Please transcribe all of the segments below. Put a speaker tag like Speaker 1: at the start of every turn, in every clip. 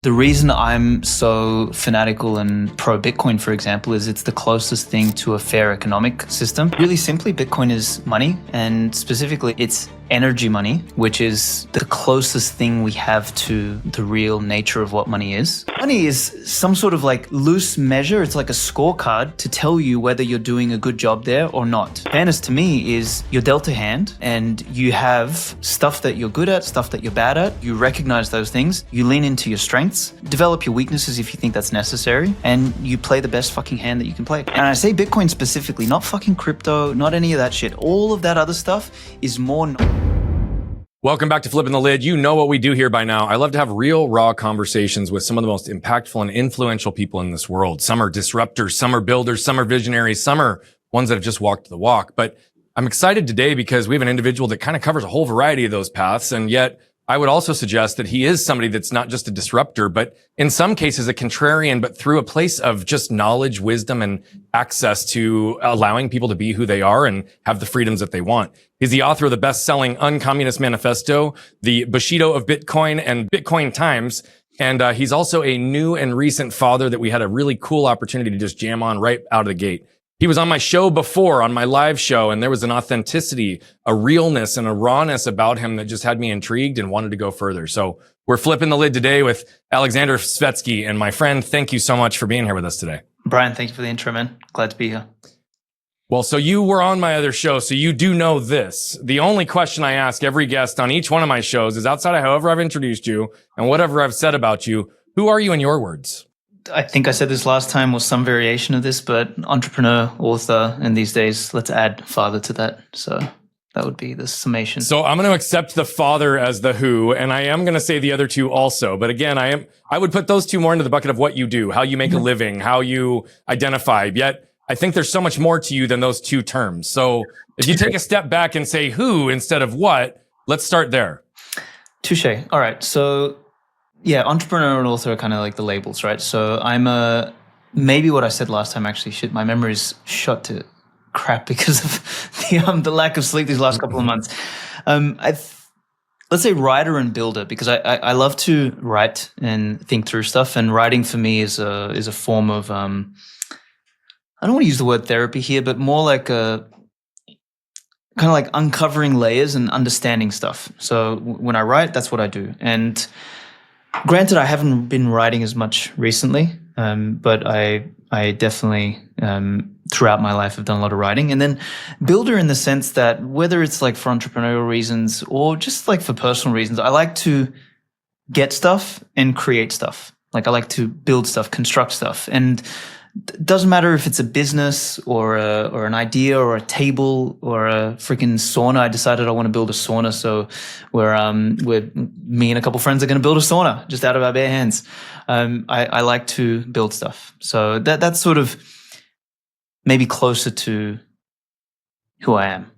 Speaker 1: The reason I'm so fanatical and pro Bitcoin, for example, is it's the closest thing to a fair economic system. Really simply, Bitcoin is money, and specifically it's energy money, which is the closest thing we have to the real nature of what money is. Money is some sort of like loose measure. It's like a scorecard to tell you whether you're doing a good job there or not. Fairness to me is you're dealt a hand and you have stuff that you're good at, stuff that you're bad at. You recognize those things. You lean into your strengths, develop your weaknesses if you think that's necessary, and you play the best fucking hand that you can play. And I say Bitcoin specifically, not fucking crypto, not any of that shit. All of that other stuff is more...
Speaker 2: Welcome back to Flipping the Lid. You know what we do here by now. I love to have real, raw conversations with some of the most impactful and influential people in this world. Some are disruptors, some are builders, some are visionaries, some are ones that have just walked the walk. But I'm excited today because we have an individual that kind of covers a whole variety of those paths. And yet I would also suggest that he is somebody that's not just a disruptor, but in some cases a contrarian, but through a place of just knowledge, wisdom, and access to allowing people to be who they are and have the freedoms that they want. He's the author of the best-selling UnCommunist Manifesto, the Bushido of Bitcoin, and Bitcoin Times. And he's also a new and recent father that we had a really cool opportunity to just jam on right out of the gate. He was on my show before, on my live show, and there was an authenticity, a realness, and a rawness about him that just had me intrigued and wanted to go further. So we're flipping the lid today with Aleksandar Svetski. And my friend, thank you so much for being here with us today.
Speaker 1: Brian, thank you for the intro, man. Glad to be here.
Speaker 2: Well, so you were on my other show, so you do know this. The only question I ask every guest on each one of my shows is, outside of however I've introduced you and whatever I've said about you, who are you in your words?
Speaker 1: I think I said this last time or some variation of this, but entrepreneur, author, and these days, let's add father to that. So that would be the summation.
Speaker 2: So I'm going to accept the father as the who, and I am going to say the other two also. But again, I would put those two more into the bucket of what you do, how you make a living, how you identify. Yet I think there's so much more to you than those two terms. So if you take a step back and say who instead of what, let's start there.
Speaker 1: Touche. All right. So yeah, entrepreneur and author are kind of like the labels, right? So I'm maybe what I said last time, actually, shit, my memory's shot to crap because of the lack of sleep these last couple of months. Let's say writer and builder, because I love to write and think through stuff, and writing for me is a form of, I don't want to use the word therapy here, but more like a kind of like uncovering layers and understanding stuff. So when I write, that's what I do. And granted, I haven't been writing as much recently, but I definitely, throughout my life, have done a lot of writing. And then builder in the sense that whether it's like for entrepreneurial reasons or just like for personal reasons, I like to get stuff and create stuff. Like I like to build stuff, construct stuff. And it doesn't matter if it's a business or an idea or a table or a freaking sauna. I decided I want to build a sauna, so me and a couple friends are going to build a sauna just out of our bare hands. I like to build stuff, so that's sort of maybe closer to who I am.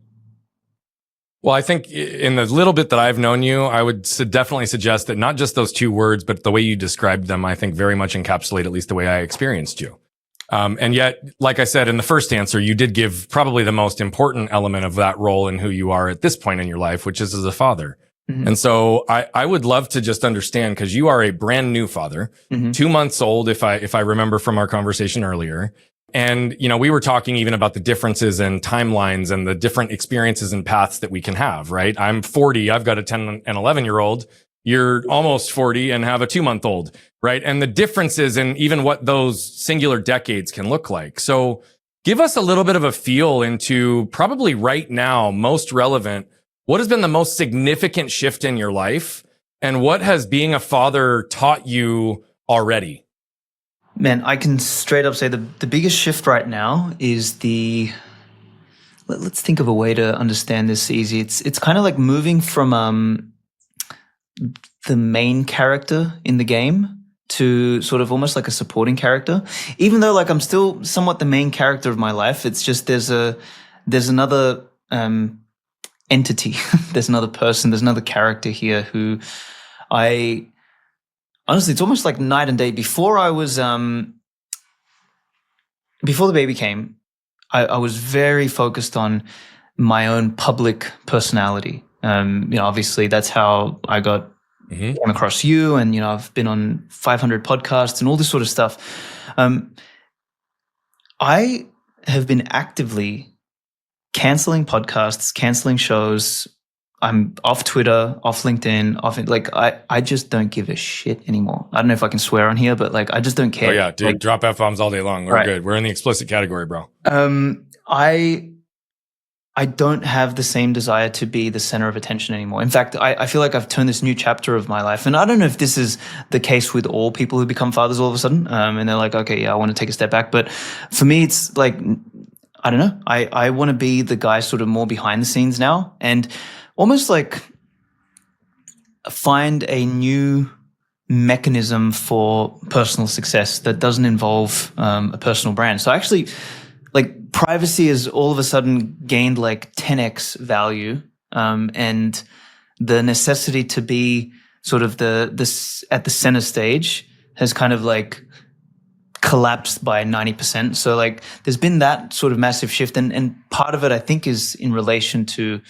Speaker 2: Well, I think in the little bit that I've known you, I would definitely suggest that not just those two words, but the way you described them, I think very much encapsulate at least the way I experienced you. And yet, like I said in the first answer, you did give probably the most important element of that role in who you are at this point in your life, which is as a father. Mm-hmm. And so I would love to just understand, because you are a brand new father, 2 months old, if I remember from our conversation earlier. And, you know, we were talking even about the differences in timelines and the different experiences and paths that we can have, right? I'm 40. I've got a 10 and 11-year-old. You're almost 40 and have a 2-month-old, right? And the differences in even what those singular decades can look like. So give us a little bit of a feel into, probably right now, most relevant, what has been the most significant shift in your life, and what has being a father taught you already?
Speaker 1: Man, I can straight up say the biggest shift right now is let's think of a way to understand this easy. It's kind of like moving from the main character in the game to sort of almost like a supporting character. Even though like I'm still somewhat the main character of my life, it's just there's another entity, there's another person, there's another character here who honestly, it's almost like night and day. Before I was, before the baby came, I was very focused on my own public personality. Obviously that's how I got came across you, and I've been on 500 podcasts and all this sort of stuff. I have been actively canceling podcasts, canceling shows. I'm off Twitter, off LinkedIn, I just don't give a shit anymore. I don't know if I can swear on here, but I just don't care.
Speaker 2: Oh yeah, dude, drop F-bombs all day long. We're good. We're in the explicit category, bro.
Speaker 1: I don't have the same desire to be the center of attention anymore. In fact, I feel like I've turned this new chapter of my life. And I don't know if this is the case with all people who become fathers all of a sudden. And they're like, okay, yeah, I want to take a step back. But for me, it's like, I don't know. I want to be the guy sort of more behind the scenes now, and almost like find a new mechanism for personal success that doesn't involve a personal brand. So actually, privacy has all of a sudden gained 10x value, and the necessity to be sort of this at the center stage has kind of collapsed by 90%. So there's been that sort of massive shift, and part of it I think is in relation to,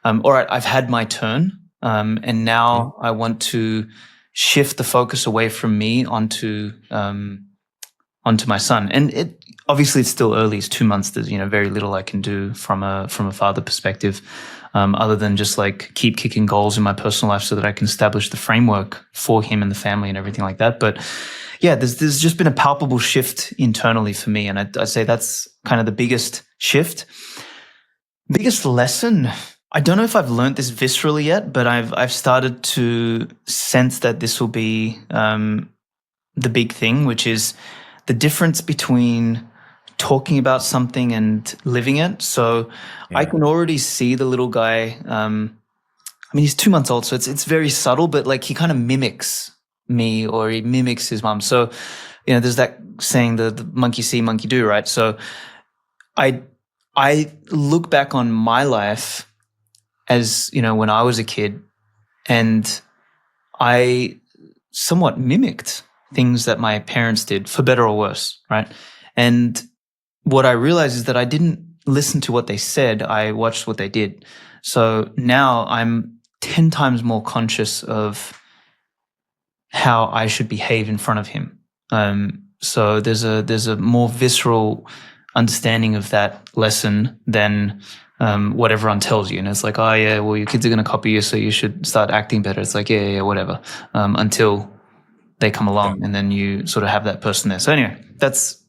Speaker 1: all right, I've had my turn, and now I want to shift the focus away from me onto my son. And obviously it's still early. It's 2 months. There's very little I can do from a father perspective, other than just keep kicking goals in my personal life so that I can establish the framework for him and the family and everything like that. But yeah, there's just been a palpable shift internally for me, and I'd say that's kind of the biggest shift. Biggest lesson. I don't know if I've learned this viscerally yet, but I've started to sense that this will be the big thing, which is the difference between talking about something and living it. So I can already see the little guy. He's 2 months old, so it's very subtle, but he kind of mimics me, or he mimics his mom. So, there's that saying, the monkey see, monkey do, right? So I look back on my life as, when I was a kid, and I somewhat mimicked things that my parents did, for better or worse, right? And what I realized is that I didn't listen to what they said, I watched what they did. So now I'm 10 times more conscious of how I should behave in front of him. So there's a more visceral understanding of that lesson than what everyone tells you. And it's oh yeah, well, your kids are going to copy you, so you should start acting better. It's yeah, whatever, until they come along, and then you sort of have that person there. So anyway, that's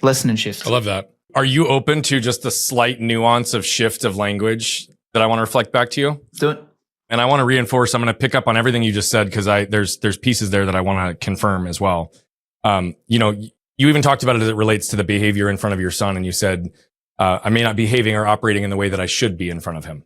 Speaker 1: lesson and shift.
Speaker 2: I love that. Are you open to just the slight nuance of shift of language that I want to reflect back to you?
Speaker 1: Let's do it.
Speaker 2: And I want to reinforce, I'm going to pick up on everything you just said, because there's pieces there that I want to confirm as well. You even talked about it as it relates to the behavior in front of your son. And you said, I may not be behaving or operating in the way that I should be in front of him.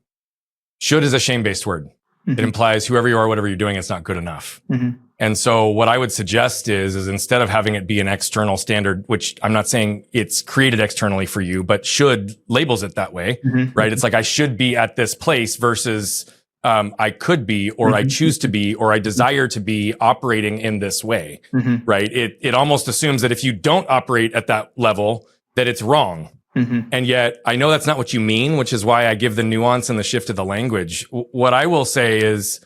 Speaker 2: Should is a shame-based word. Mm-hmm. It implies whoever you are, whatever you're doing, it's not good enough. Mm-hmm. And so what I would suggest is instead of having it be an external standard, which I'm not saying it's created externally for you, but should labels it that way, right? It's I should be at this place versus I could be, or I choose to be, or I desire to be operating in this way, right? It almost assumes that if you don't operate at that level, that it's wrong. And yet I know that's not what you mean, which is why I give the nuance and the shift of the language. What I will say is,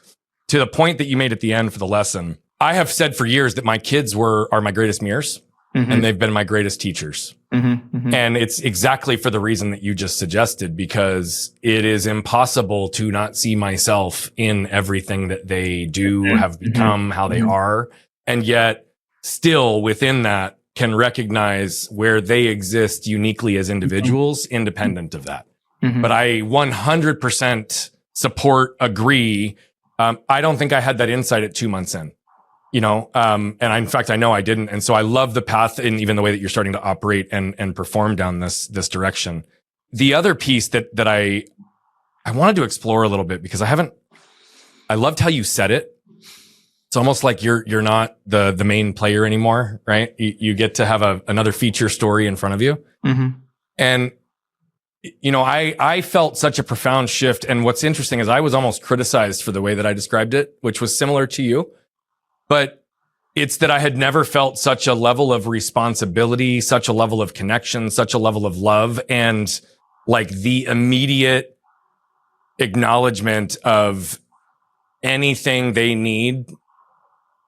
Speaker 2: to the point that you made at the end for the lesson, I have said for years that my kids are my greatest mirrors, and they've been my greatest teachers. And it's exactly for the reason that you just suggested, because it is impossible to not see myself in everything that they do, have become, how they are. And yet still within that can recognize where they exist uniquely as individuals, independent of that. But I 100% support, agree. I don't think I had that insight at 2 months in. In fact, I know I didn't. And so I love the path and even the way that you're starting to operate and perform down this direction. The other piece that I wanted to explore a little bit, because I loved how you said it. It's almost like you're not the main player anymore, right? You get to have another feature story in front of you. And I felt such a profound shift. And what's interesting is I was almost criticized for the way that I described it, which was similar to you. But it's that I had never felt such a level of responsibility, such a level of connection, such a level of love, and the immediate acknowledgement of anything they need,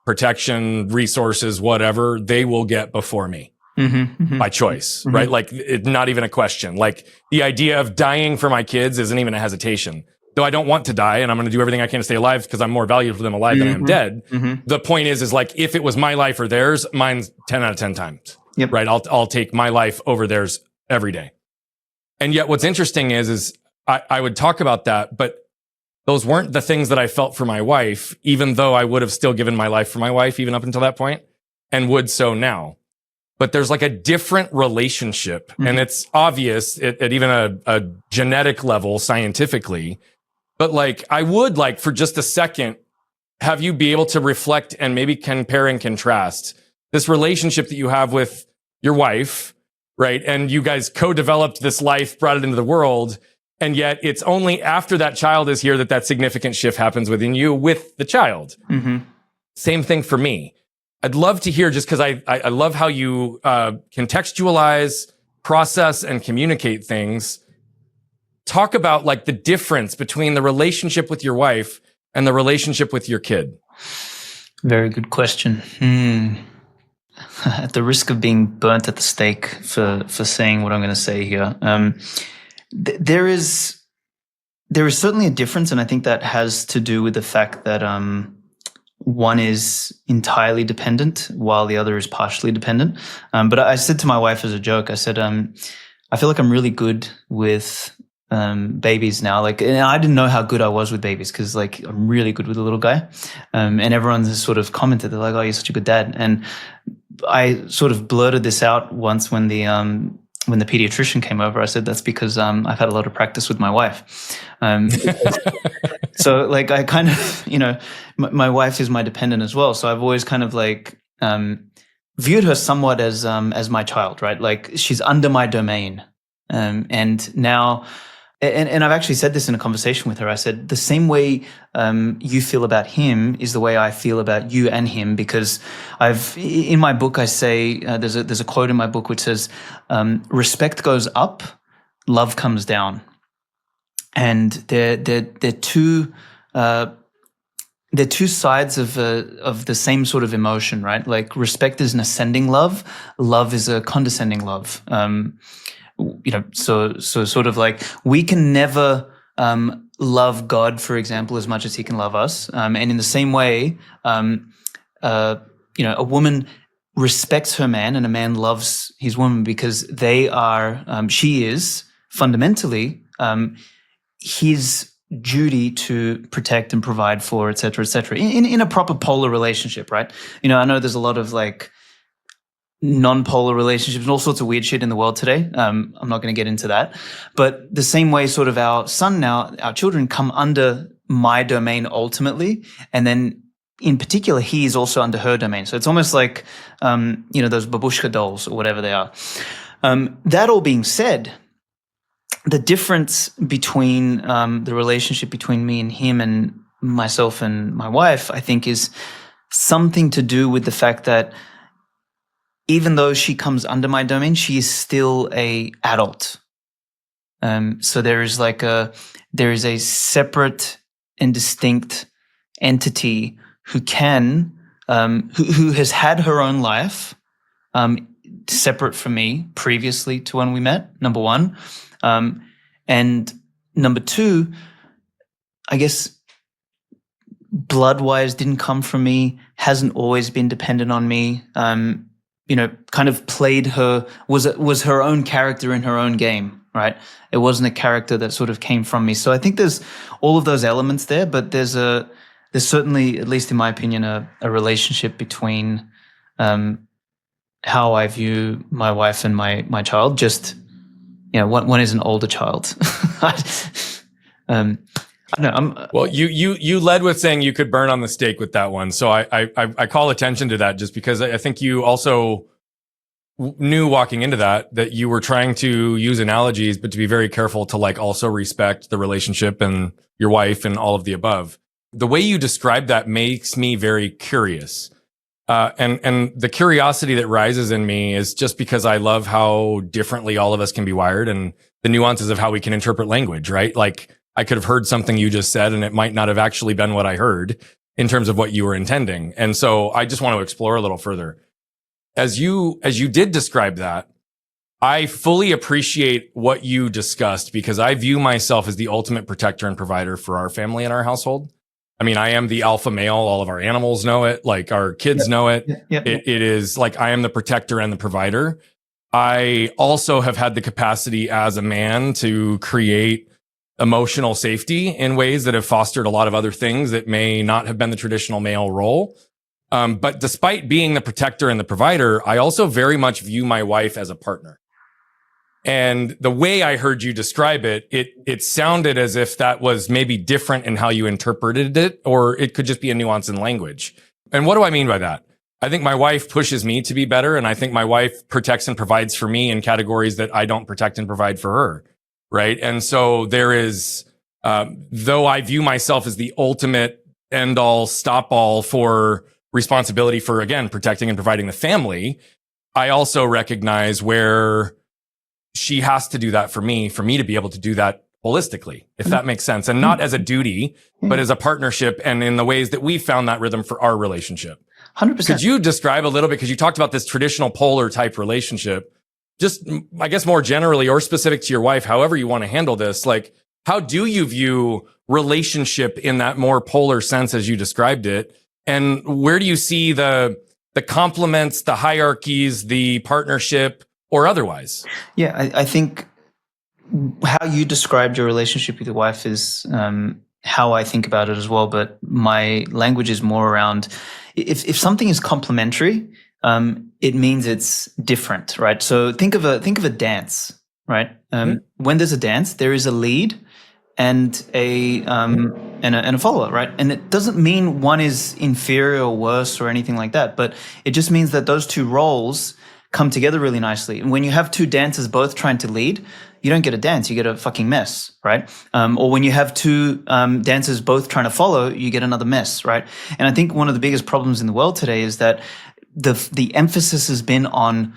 Speaker 2: protection, resources, whatever, they will get before me. By choice, right? Like, not even a question. Like, the idea of dying for my kids isn't even a hesitation. Though I don't want to die, and I'm going to do everything I can to stay alive because I'm more valuable to them alive than I am dead. The point is like, if it was my life or theirs, mine's 10 out of 10 times.
Speaker 1: Yep.
Speaker 2: Right? I'll take my life over theirs every day. And yet what's interesting is I would talk about that, but those weren't the things that I felt for my wife, even though I would have still given my life for my wife, even up until that point, and would so now. But there's like a different relationship, and it's obvious at even a genetic level, scientifically. But like, I would like, for just a second, have you be able to reflect and maybe compare and contrast this relationship that you have with your wife, right? And you guys co-developed this life, brought it into the world. And yet it's only after that child is here that significant shift happens within you with the child. Same thing for me. I'd love to hear, just because I love how you contextualize, process, and communicate things. Talk about like the difference between the relationship with your wife and the relationship with your kid.
Speaker 1: Very good question. At the risk of being burnt at the stake for saying what I'm going to say here, there is certainly a difference, and I think that has to do with the fact that one is entirely dependent while the other is partially dependent. But I said to my wife as a joke, I said, I feel like I'm really good with babies now. Like, and I didn't know how good I was with babies because, like, I'm really good with a little guy. And everyone has sort of commented, they're like, "Oh, you're such a good dad." And I sort of blurted this out once when the pediatrician came over. I said, that's because I've had a lot of practice with my wife. So like, I kind of, my wife is my dependent as well. So I've always kind of like viewed her somewhat as my child, right? Like, she's under my domain. And now, and I've actually said this in a conversation with her. I said, the same way you feel about him is the way I feel about you and him, because in my book, I say, there's a quote in my book which says, respect goes up, love comes down. And they're two sides of the same sort of emotion, right? Like, respect is an ascending love, love is a condescending love. So sort of like, we can never love God, for example, as much as he can love us. And in the same way, a woman respects her man and a man loves his woman because she is fundamentally his duty to protect and provide for, et cetera, in a proper polar relationship, right? I know there's a lot of like non-polar relationships and all sorts of weird shit in the world today. I'm not going to get into that. But the same way sort of our children come under my domain ultimately, and then in particular, he is also under her domain. So it's almost like, those babushka dolls or whatever they are. That all being said, the difference between the relationship between me and him and myself and my wife, I think, is something to do with the fact that even though she comes under my domain, she is still a adult. So there is a separate and distinct entity who has had her own life, separate from me previously to when we met, number one. And number two, I guess, blood-wise didn't come from me, hasn't always been dependent on me, kind of was her own character in her own game, right? It wasn't a character that sort of came from me. So I think there's all of those elements there, but there's certainly, at least in my opinion, a relationship between how I view my wife and my child. Just, one is an older child. I don't know.
Speaker 2: Well, you led with saying you could burn on the stake with that one. So I call attention to that just because I think you also knew walking into that you were trying to use analogies, but to be very careful to like also respect the relationship and your wife and all of the above. The way you describe that makes me very curious. And the curiosity that rises in me is just because I love how differently all of us can be wired and the nuances of how we can interpret language, right? Like, I could have heard something you just said, and it might not have actually been what I heard in terms of what you were intending. And so I just want to explore a little further. As you did describe that, I fully appreciate what you discussed, because I view myself as the ultimate protector and provider for our family and our household. I mean, I am the alpha male. All of our animals know it. Like, our kids know it. It is like, I am the protector and the provider. I also have had the capacity as a man to create emotional safety in ways that have fostered a lot of other things that may not have been the traditional male role. But despite being the protector and the provider, I also very much view my wife as a partner. And the way I heard you describe it, it sounded as if that was maybe different in how you interpreted it, or it could just be a nuance in language. And what do I mean by that? I think my wife pushes me to be better, and I think my wife protects and provides for me in categories that I don't protect and provide for her, right? And so there is, though I view myself as the ultimate end-all, stop-all for responsibility for, again, protecting and providing the family, I also recognize where she has to do that for me to be able to do that holistically, if that makes sense. And not as a duty, but as a partnership, and in the ways that we found that rhythm for our relationship.
Speaker 1: 100%.
Speaker 2: Could you describe a little bit, because you talked about this traditional polar type relationship, just, I guess, more generally or specific to your wife, however you want to handle this, like, how do you view relationship in that more polar sense as you described it? And where do you see the complements, the hierarchies, the partnership, or otherwise?
Speaker 1: Yeah, I think how you described your relationship with your wife is how I think about it as well. But my language is more around, if something is complementary, it means it's different, right? So think of a dance, right? When there's a dance, there is a lead and a follower, right? And it doesn't mean one is inferior or worse or anything like that, but it just means that those two roles come together really nicely. And when you have two dancers both trying to lead, you don't get a dance, you get a fucking mess, right? Or when you have two dancers both trying to follow, you get another mess, right? And I think one of the biggest problems in the world today is that the emphasis has been on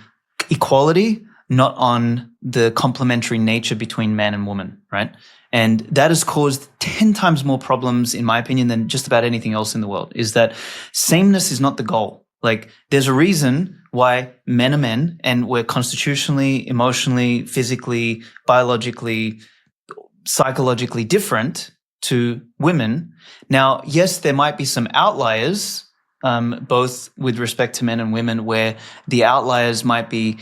Speaker 1: equality, not on the complementary nature between man and woman, right? And that has caused 10 times more problems, in my opinion, than just about anything else in the world, is that sameness is not the goal. Like, there's a reason why men are men, and we're constitutionally, emotionally, physically, biologically, psychologically different to women. Now, yes, there might be some outliers, both with respect to men and women, where the outliers might be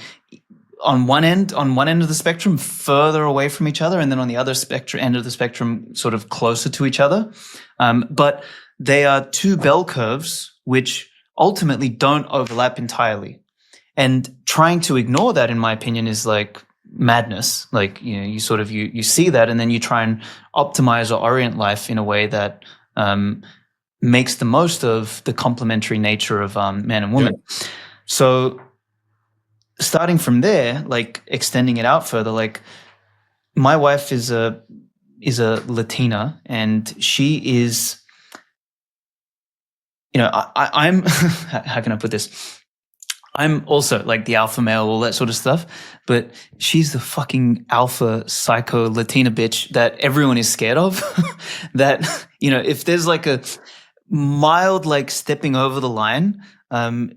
Speaker 1: on one end of the spectrum, further away from each other, and then on the other end of the spectrum, sort of closer to each other. But they are two bell curves which ultimately don't overlap entirely. And trying to ignore that, in my opinion, is like madness. Like, you know, you see that, and then you try and optimize or orient life in a way that makes the most of the complementary nature of man and woman. Yeah. So starting from there, like extending it out further, like my wife is a Latina, and she is, you know, I'm how can I put this? I'm also like the alpha male, all that sort of stuff, but she's the fucking alpha psycho Latina bitch that everyone is scared of. That, you know, if there's like a mild like stepping over the line,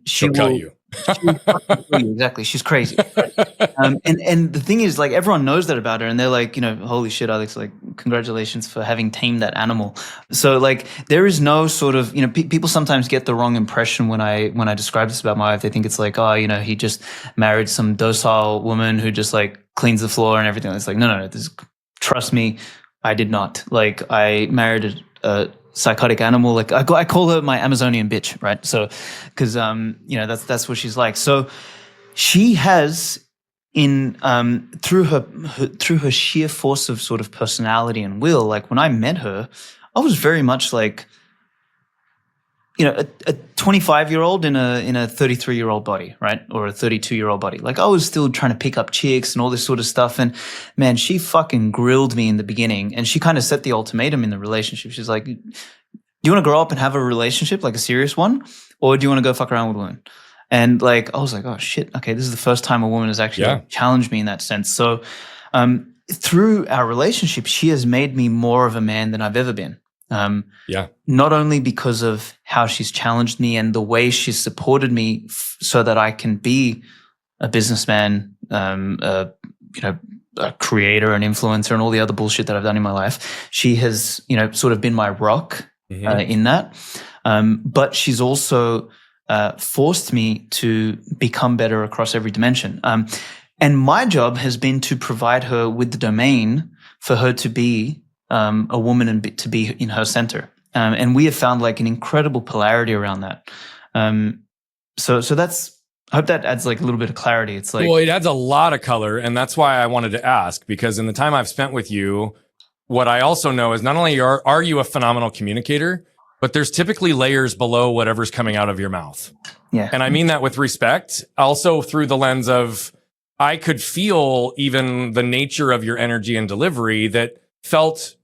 Speaker 1: she'll
Speaker 2: cut you.
Speaker 1: Exactly. She's crazy. And the thing is, like, everyone knows that about her, and they're like, you know, holy shit, Alex, like, congratulations for having tamed that animal. So like, there is no sort of, you know, people sometimes get the wrong impression when I describe this about my wife. They think it's like, oh, you know, he just married some docile woman who just like cleans the floor and everything. It's like, no, trust me, I did not. Like, I married a psychotic animal. Like, I call her my Amazonian bitch, right? So, because you know, that's what she's like. So she has, in through her sheer force of sort of personality and will, like, when I met her, I was very much like, you know, a 25-year-old in a 33-year-old body, right? Or a 32-year-old body. Like, I was still trying to pick up chicks and all this sort of stuff. And man, she fucking grilled me in the beginning, and she kind of set the ultimatum in the relationship. She's like, do you want to grow up and have a relationship, like a serious one? Or do you want to go fuck around with women? And like, I was like, oh shit, okay, this is the first time a woman has actually challenged me in that sense. So through our relationship, she has made me more of a man than I've ever been.
Speaker 2: Yeah.
Speaker 1: Not only because of how she's challenged me and the way she's supported me so that I can be a businessman, a creator, an influencer, and all the other bullshit that I've done in my life. She has, sort of been my rock in that. But she's also forced me to become better across every dimension. And my job has been to provide her with the domain for her to be a woman and to be in her center. And we have found like an incredible polarity around that. So that's, I hope that adds like a little bit of clarity. It's like,
Speaker 2: well, it adds a lot of color. And that's why I wanted to ask, because in the time I've spent with you, what I also know is not only are you a phenomenal communicator, but there's typically layers below whatever's coming out of your mouth.
Speaker 1: Yeah.
Speaker 2: And I mean that with respect, also through the lens of, I could feel even the nature of your energy and delivery that felt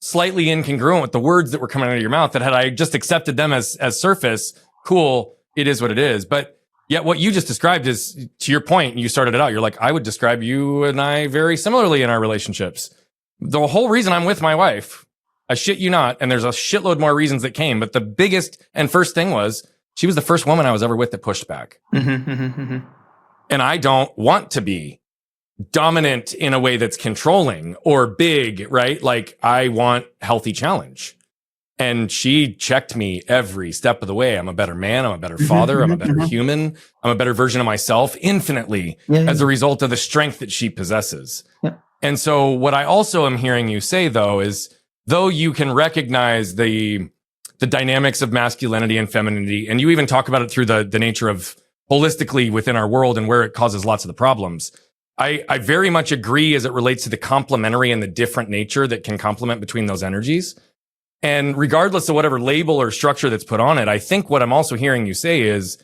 Speaker 2: slightly incongruent with the words that were coming out of your mouth, that had I just accepted them as surface, cool, it is what it is. But yet what you just described is, to your point, you started it out, you're like, I would describe you and I very similarly in our relationships. The whole reason I'm with my wife, I shit you not, and there's a shitload more reasons that came, but the biggest and first thing was, she was the first woman I was ever with that pushed back. And I don't want to be dominant in a way that's controlling or big, right? Like, I want healthy challenge. And she checked me every step of the way. I'm a better man. I'm a better father. I'm a better human. I'm a better version of myself infinitely as a result of the strength that she possesses.
Speaker 1: Yeah.
Speaker 2: And so what I also am hearing you say, though, is though you can recognize the dynamics of masculinity and femininity, and you even talk about it through the nature of holistically within our world and where it causes lots of the problems. I very much agree as it relates to the complementary and the different nature that can complement between those energies. And regardless of whatever label or structure that's put on it, I think what I'm also hearing you say is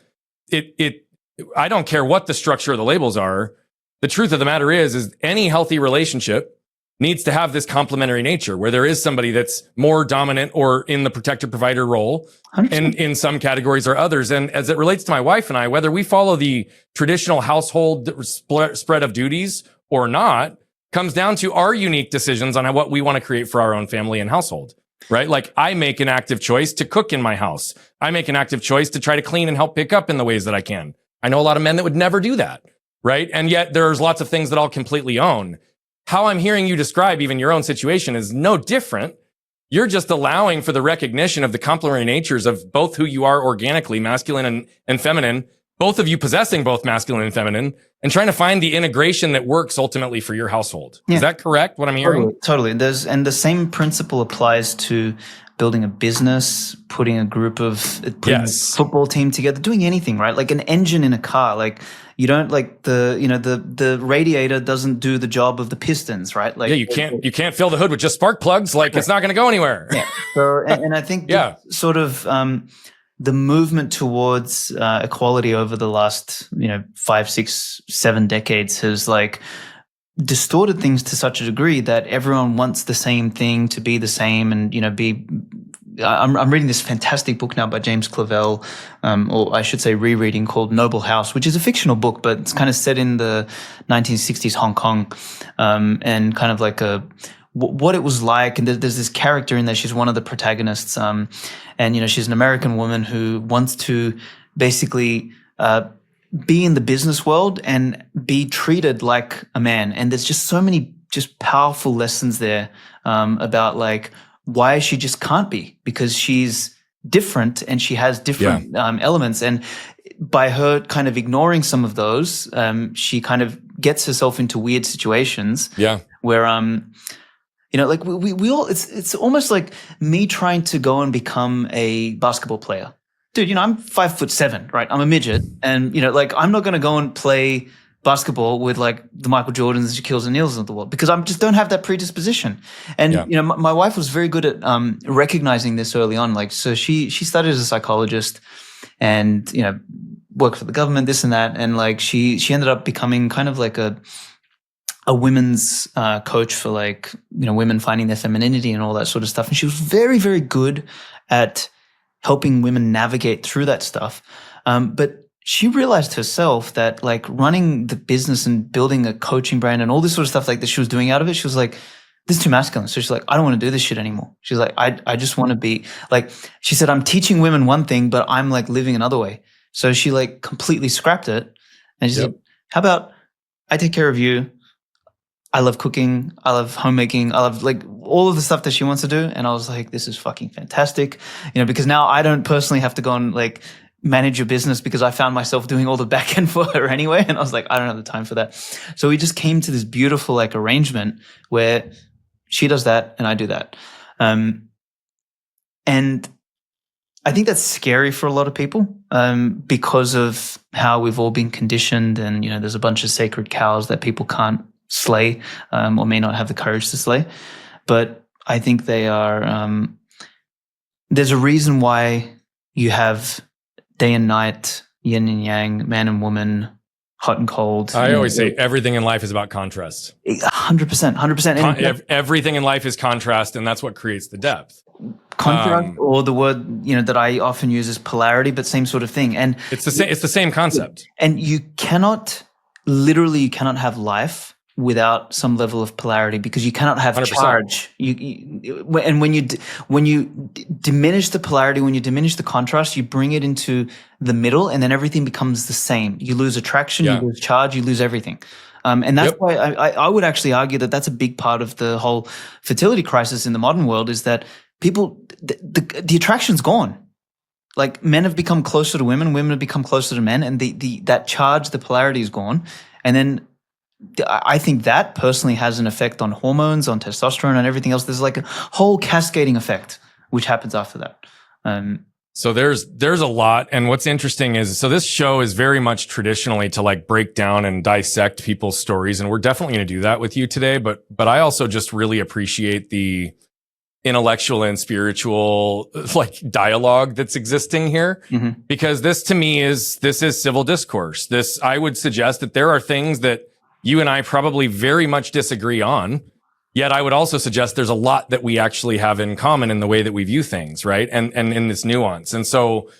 Speaker 2: I don't care what the structure or the labels are. The truth of the matter is any healthy relationship needs to have this complementary nature where there is somebody that's more dominant or in the protector provider role and in some categories or others. And as it relates to my wife and I, whether we follow the traditional household spread of duties or not, comes down to our unique decisions on what we want to create for our own family and household, right? Like, I make an active choice to cook in my house. I make an active choice to try to clean and help pick up in the ways that I can. I know a lot of men that would never do that, right? And yet there's lots of things that I'll completely own. How I'm hearing you describe even your own situation is no different. You're just allowing for the recognition of the complementary natures of both who you are organically, masculine and feminine, both of you possessing both masculine and feminine, and trying to find the integration that works ultimately for your household. Yeah. Is that correct, what I'm hearing?
Speaker 1: Totally. And the same principle applies to building a business, putting a football team together, doing anything, right? Like an engine in a car. Like, you don't like the radiator doesn't do the job of the pistons, right? Like,
Speaker 2: you can't fill the hood with just spark plugs. Like, it's not going to go anywhere.
Speaker 1: Yeah. So, and I think sort of the movement towards equality over the last 5, 6, 7 decades has like distorted things to such a degree that everyone wants the same thing, to be the same, and be. I'm reading this fantastic book now by James Clavell, or I should say rereading, called Noble House, which is a fictional book, but it's kind of set in the 1960s Hong Kong, and kind of like what it was like. And there's this character in there. She's one of the protagonists, and she's an American woman who wants to basically be in the business world and be treated like a man. And there's just so many just powerful lessons there about like why she just can't be, because she's different and she has different elements. And by her kind of ignoring some of those, she kind of gets herself into weird situations.
Speaker 2: Yeah.
Speaker 1: Where like we all, it's almost like me trying to go and become a basketball player. Dude, I'm 5'7", right? I'm a midget, and like I'm not going to go and play basketball with like the Michael Jordans, the Shaquille O'Neals of the world, because I just don't have that predisposition. And my wife was very good at recognizing this early on. Like, so she studied as a psychologist, and worked for the government, this and that, and like she ended up becoming kind of like a women's coach for like women finding their femininity and all that sort of stuff. And she was very, very good at helping women navigate through that stuff. But she realized herself that like running the business and building a coaching brand and all this sort of stuff like that she was doing out of it, she was like, this is too masculine. So she's like, I don't want to do this shit anymore. She's like, I just want to be like, she said, I'm teaching women one thing, but I'm like living another way. So she like completely scrapped it. And she said, how about I take care of you? I love cooking. I love homemaking. I love like all of the stuff that she wants to do. And I was like, this is fucking fantastic. Because now I don't personally have to go and like manage your business because I found myself doing all the back end for her anyway. And I was like, I don't have the time for that. So we just came to this beautiful like arrangement where she does that and I do that. And I think that's scary for a lot of people because of how we've all been conditioned. And, there's a bunch of sacred cows that people can't slay or may not have the courage to slay. But I think they are, there's a reason why you have day and night, yin and yang, man and woman, hot and cold.
Speaker 2: I always say everything in life is about contrast.
Speaker 1: 100%.
Speaker 2: Everything in life is contrast, and that's what creates the depth.
Speaker 1: Contrast, or the word that I often use is polarity, but same sort of thing. And
Speaker 2: it's the same. It's the same concept.
Speaker 1: And you cannot have life without some level of polarity, because you cannot have 100%. Charge. And when you diminish the polarity, when you diminish the contrast, you bring it into the middle, and then everything becomes the same. You lose attraction, you lose charge, you lose everything. And that's why I would actually argue that that's a big part of the whole fertility crisis in the modern world, is that people, the attraction's gone. Like, men have become closer to women, women have become closer to men, and that charge, the polarity is gone. And then I think that personally has an effect on hormones, on testosterone, and everything else. There's like a whole cascading effect which happens after that.
Speaker 2: So there's a lot. And what's interesting is, so this show is very much traditionally to like break down and dissect people's stories. And we're definitely going to do that with you today. But I also just really appreciate the intellectual and spiritual like dialogue that's existing here, because this to me is civil discourse. I would suggest that there are things that you and I probably very much disagree on. Yet I would also suggest there's a lot that we actually have in common in the way that we view things, right? And in this nuance. And so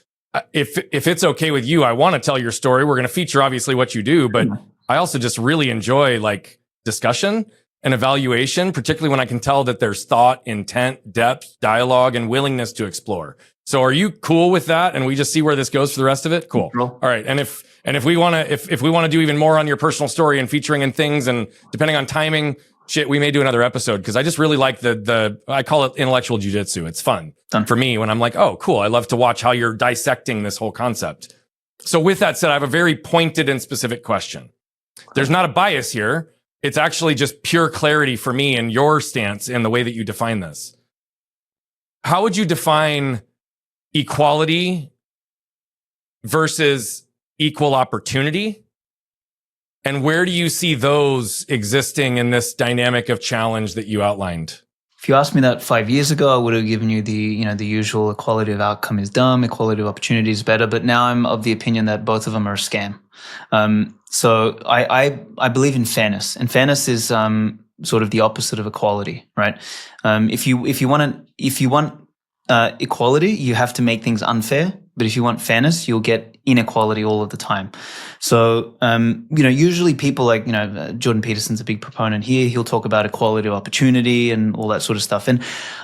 Speaker 2: if it's okay with you, I want to tell your story. We're going to feature obviously what you do, but I also just really enjoy like discussion and evaluation, particularly when I can tell that there's thought, intent, depth, dialogue, and willingness to explore. So are you cool with that? And we just see where this goes for the rest of it? Cool. All right. And if we want to do even more on your personal story and featuring and things, and depending on timing, shit, we may do another episode, because I just really like I call it intellectual jujitsu. It's fun for me when I'm like, oh, cool. I love to watch how you're dissecting this whole concept. So with that said, I have a very pointed and specific question. There's not a bias here. It's actually just pure clarity for me and your stance in the way that you define this. How would you define equality versus equal opportunity? And where do you see those existing in this dynamic of challenge that you outlined?
Speaker 1: If you asked me that 5 years ago, I would have given you the usual equality of outcome is dumb, equality of opportunity is better. But now I'm of the opinion that both of them are a scam. So I believe in fairness, and fairness is sort of the opposite of equality, right? If you want equality, you have to make things unfair. But if you want fairness, you'll get inequality all of the time. So, usually people like, Jordan Peterson's a big proponent here. He'll talk about equality of opportunity and all that sort of stuff. And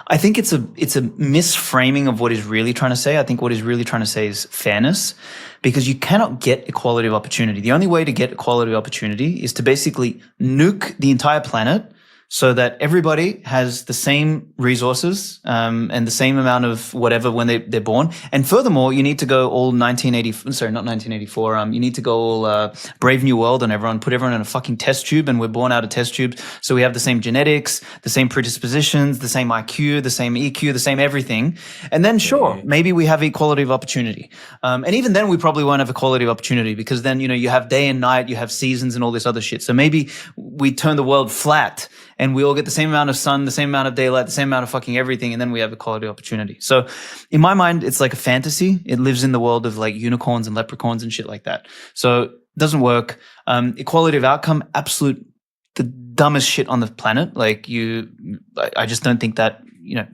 Speaker 1: I think it's a misframing of what he's really trying to say. I think what he's really trying to say is fairness, because you cannot get equality of opportunity. The only way to get equality of opportunity is to basically nuke the entire planet so that everybody has the same resources and the same amount of whatever when they're born. And furthermore, you need to go all 1984. You need to go all Brave New World on everyone, put everyone in a fucking test tube, and we're born out of test tubes. So we have the same genetics, the same predispositions, the same IQ, the same EQ, the same everything. And then sure, maybe we have equality of opportunity. And even then we probably won't have equality of opportunity, because then, you have day and night, you have seasons and all this other shit. So maybe we turn the world flat and we all get the same amount of sun, the same amount of daylight, the same amount of fucking everything, and then we have equality of opportunity. So in my mind, it's like a fantasy. It lives in the world of like unicorns and leprechauns and shit like that. So it doesn't work. Equality of outcome, absolute the dumbest shit on the planet. Like I just don't think that,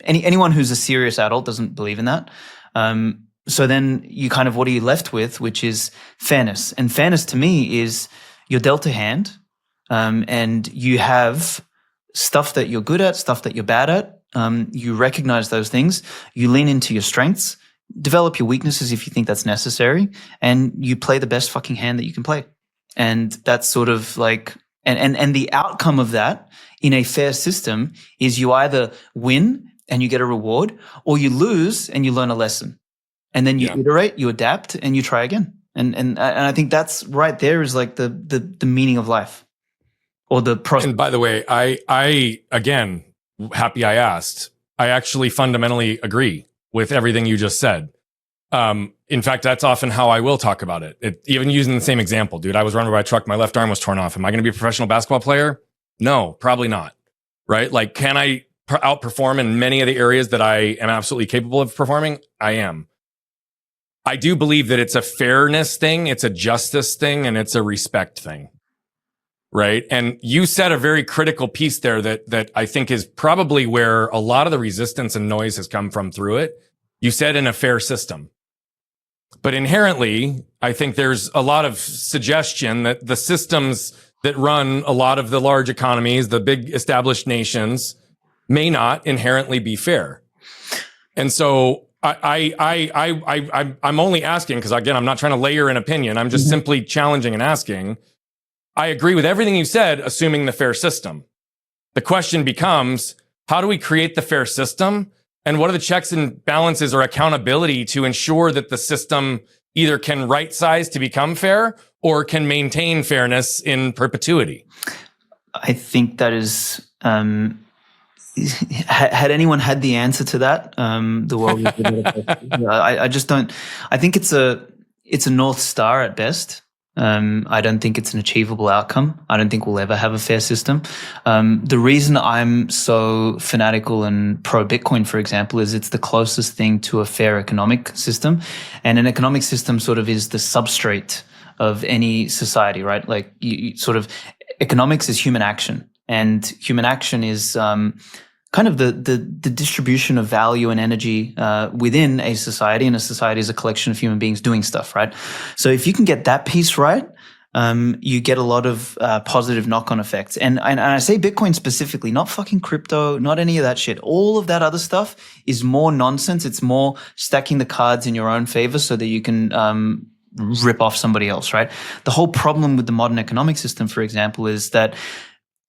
Speaker 1: anyone who's a serious adult doesn't believe in that. So then you kind of, what are you left with, which is fairness. And fairness to me is you're dealt a hand, and you have stuff that you're good at, stuff that you're bad at. You recognize those things. You lean into your strengths, develop your weaknesses if you think that's necessary, and you play the best fucking hand that you can play. And that's sort of like, and the outcome of that in a fair system is you either win and you get a reward, or you lose and you learn a lesson. And then you iterate, you adapt, and you try again. And I think that's right there is like the meaning of life, or the process.
Speaker 2: And by the way, I again, happy I asked. I actually fundamentally agree with everything you just said. In fact, that's often how I will talk about it. Even using the same example, dude, I was run over by a truck. My left arm was torn off. Am I going to be a professional basketball player? No, probably not. Right? Like, can I outperform in many of the areas that I am absolutely capable of performing? I am. I do believe that it's a fairness thing, it's a justice thing, and it's a respect thing. Right? And you said a very critical piece there that I think is probably where a lot of the resistance and noise has come from through it. You said in a fair system. But inherently, I think there's a lot of suggestion that the systems that run a lot of the large economies, the big established nations, may not inherently be fair. And so I'm only asking because, again, I'm not trying to layer an opinion. I'm just simply challenging and asking. I agree with everything you said, assuming the fair system. The question becomes, how do we create the fair system? And what are the checks and balances or accountability to ensure that the system either can right size to become fair or can maintain fairness in perpetuity?
Speaker 1: I think that is, had anyone had the answer to that, the world would be a better place. I just don't. I think it's a North Star at best. I don't think it's an achievable outcome. I don't think we'll ever have a fair system. The reason I'm so fanatical and pro Bitcoin, for example, is it's the closest thing to a fair economic system, and an economic system sort of is the substrate of any society, right? Like you sort of, economics is human action, and human action is kind of the distribution of value and energy within a society, and a society is a collection of human beings doing stuff, right? So if you can get that piece right, you get a lot of positive knock-on effects. And I say Bitcoin specifically, not fucking crypto, not any of that shit. All of that other stuff is more nonsense. It's more stacking the cards in your own favor so that you can rip off somebody else, right? The whole problem with the modern economic system, for example, is that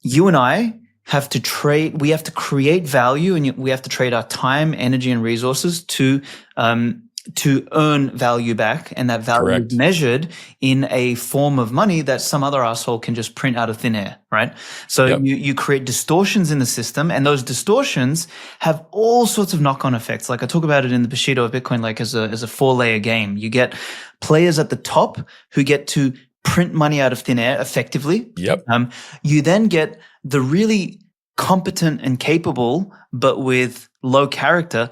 Speaker 1: you and I have to trade, we have to create value, and we have to trade our time, energy, and resources to earn value back. And that value is measured in a form of money that some other asshole can just print out of thin air, right? So you create distortions in the system, and those distortions have all sorts of knock-on effects. Like I talk about it in the Bushido of Bitcoin, like as a 4-layer game. You get players at the top who get to print money out of thin air effectively. You then get the really competent and capable, but with low character.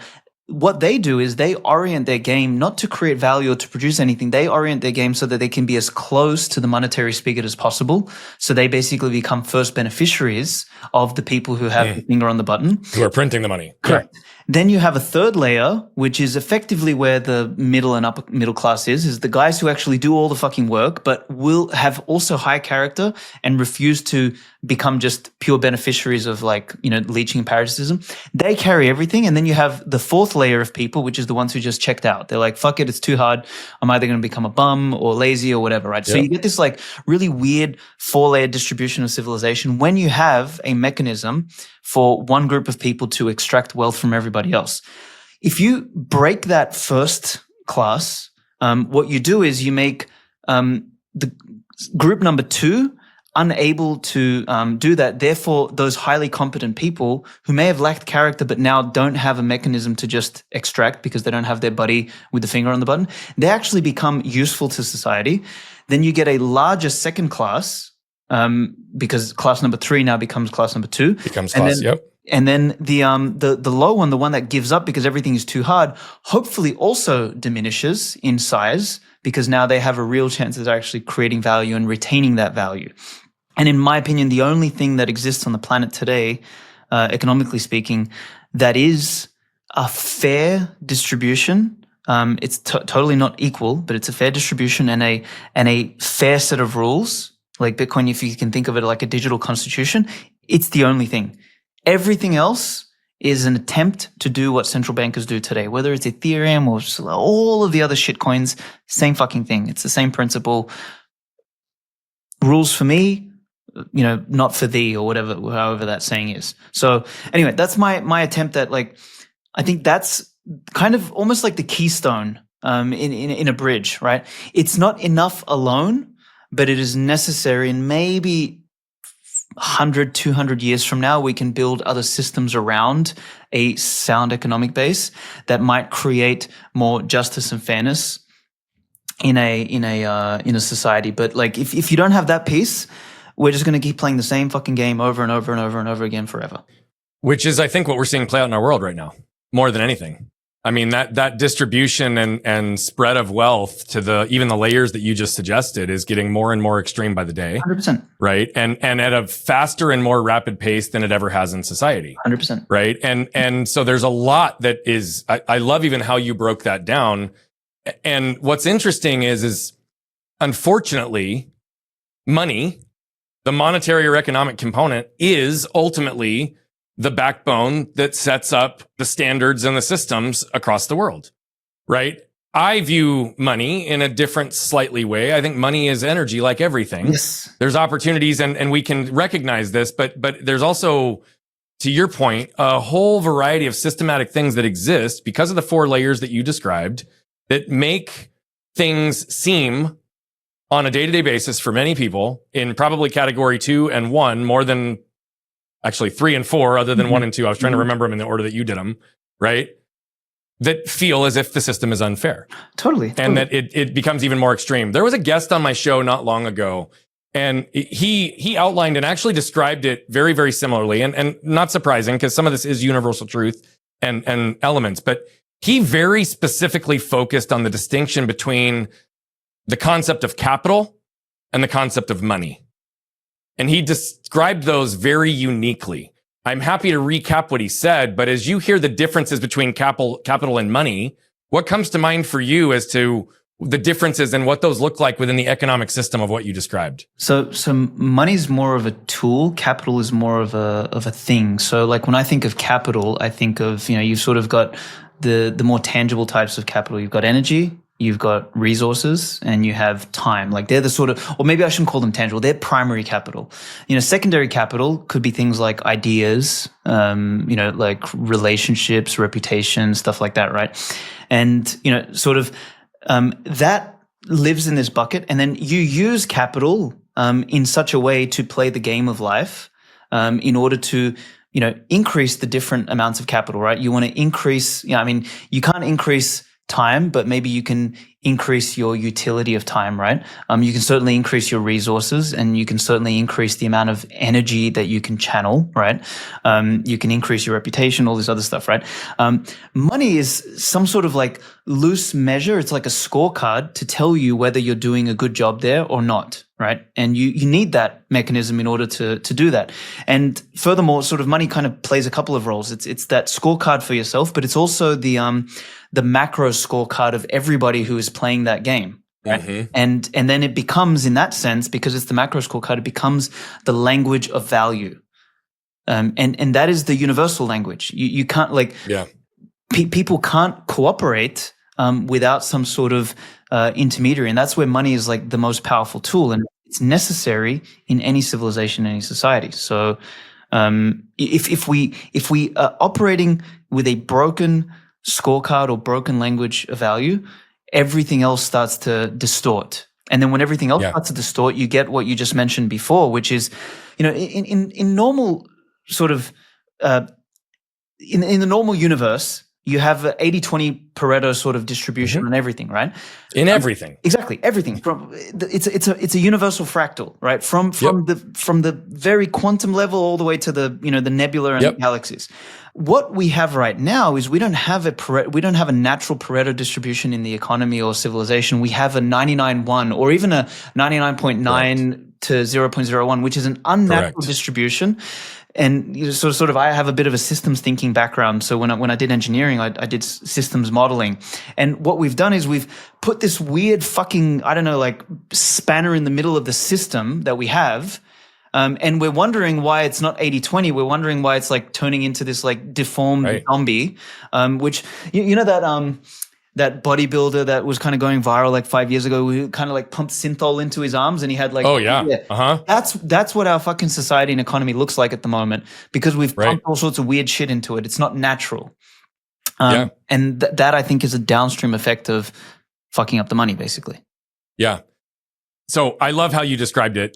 Speaker 1: What they do is they orient their game not to create value or to produce anything. They orient their game so that they can be as close to the monetary spigot as possible. So they basically become first beneficiaries of the people who have the finger on the button.
Speaker 2: Who are printing the money.
Speaker 1: Correct. Then you have a third layer, which is effectively where the middle and upper middle class is the guys who actually do all the fucking work, but will have also high character and refuse to become just pure beneficiaries of, like, you know, leeching and parasitism. They carry everything. And then you have the fourth layer of people, which is the ones who just checked out. They're like, fuck it, it's too hard. I'm either going to become a bum or lazy or whatever, right? So you get this like really weird 4-layer distribution of civilization when you have a mechanism for one group of people to extract wealth from everybody else. If you break that first class, what you do is you make the group number 2 unable to do that. Therefore, those highly competent people who may have lacked character but now don't have a mechanism to just extract because they don't have their buddy with the finger on the button, they actually become useful to society. Then you get a larger second class, because class number 3 now becomes class number 2.
Speaker 2: Becomes class,
Speaker 1: And then the low one, the one that gives up because everything is too hard, hopefully also diminishes in size because now they have a real chance of actually creating value and retaining that value. And in my opinion, the only thing that exists on the planet today, economically speaking, that is a fair distribution It's totally not equal, but it's a fair distribution and a fair set of rules. Like Bitcoin, if you can think of it like a digital constitution, it's the only thing. Everything else is an attempt to do what central bankers do today, whether it's Ethereum or all of the other shit coins, same fucking thing. It's the same principle. Rules for me, not for thee, or whatever, however that saying is. So anyway, that's my attempt at, like, I think that's kind of almost like the keystone in a bridge, right? It's not enough alone, but it is necessary, and maybe 100, 200 years from now, we can build other systems around a sound economic base that might create more justice and fairness in a society. But like, if you don't have that piece, we're just going to keep playing the same fucking game over and over and over and over again forever.
Speaker 2: Which is, I think, what we're seeing play out in our world right now, more than anything. I mean, that distribution and spread of wealth to even the layers that you just suggested is getting more and more extreme by the day.
Speaker 1: 100%.
Speaker 2: Right. And at a faster and more rapid pace than it ever has in society.
Speaker 1: 100%.
Speaker 2: Right. And so there's a lot that is, I love even how you broke that down. And what's interesting is unfortunately, money, the monetary or economic component, is ultimately the backbone that sets up the standards and the systems across the world, right? I view money in a different, slightly way. I think money is energy, like everything.
Speaker 1: Yes.
Speaker 2: There's opportunities, and we can recognize this, but there's also, to your point, a whole variety of systematic things that exist because of the 4 layers that you described that make things seem on a day-to-day basis for many people in probably category 2 and 1 more than actually 3 and 4, other than 1 and 2. I was trying to remember them in the order that you did them, right? That feel as if the system is unfair.
Speaker 1: Totally.
Speaker 2: And that it becomes even more extreme. There was a guest on my show not long ago, and he outlined and actually described it very, very similarly, and not surprising because some of this is universal truth and elements, but he very specifically focused on the distinction between the concept of capital and the concept of money. And he described those very uniquely. I'm happy to recap what he said, but as you hear the differences between capital and money, what comes to mind for you as to the differences and what those look like within the economic system of what you described?
Speaker 1: So money is more of a tool. Capital is more of a thing. So like when I think of capital, I think of, you've sort of got the more tangible types of capital. You've got energy, you've got resources, and you have time. Like they're the sort of, or maybe I shouldn't call them tangible. They're primary capital. Secondary capital could be things like ideas, like relationships, reputation, stuff like that, right? And, that lives in this bucket. And then you use capital in such a way to play the game of life in order to, increase the different amounts of capital, right? You want to increase, you can't increase time, but maybe you can increase your utility of time, right? You can certainly increase your resources, and you can certainly increase the amount of energy that you can channel, right? You can increase your reputation, all this other stuff, right? Money is some sort of like loose measure. It's like a scorecard to tell you whether you're doing a good job there or not, right? And you need that mechanism in order to do that. And furthermore, sort of money kind of plays a couple of roles. It's that scorecard for yourself, but it's also the macro scorecard of everybody who is playing that game. Right? Mm-hmm. And then it becomes, in that sense, because it's the macro scorecard, it becomes the language of value. And that is the universal language. You can't people can't cooperate without some sort of intermediary. And that's where money is like the most powerful tool, and it's necessary in any civilization, any society. So if we are operating with a broken scorecard or broken language of value, everything else starts to distort. And then when everything else starts to distort, you get what you just mentioned before, which is, in normal sort of, in the normal universe, you have an 80-20 Pareto sort of distribution on everything, right?
Speaker 2: In everything.
Speaker 1: Exactly. Everything. It's a universal fractal, right? From the very quantum level all the way to the, the nebula and galaxies. What we have right now is we don't have a natural Pareto distribution in the economy or civilization. We have a 99.1 or even a 99.9 to 0.01, which is an unnatural
Speaker 2: Correct.
Speaker 1: distribution. And sort of, I have a bit of a systems thinking background. So when I did engineering, I did systems modeling. And what we've done is we've put this weird fucking, I don't know, like spanner in the middle of the system that we have. And we're wondering why it's not 80-20. We're wondering why it's like turning into this like deformed zombie, which, you know, that bodybuilder that was kind of going viral like 5 years ago, who kind of like pumped synthol into his arms and he had like, that's what our fucking society and economy looks like at the moment, because we've pumped all sorts of weird shit into it. It's not natural. And that I think is a downstream effect of fucking up the money, basically.
Speaker 2: Yeah. So I love how you described it.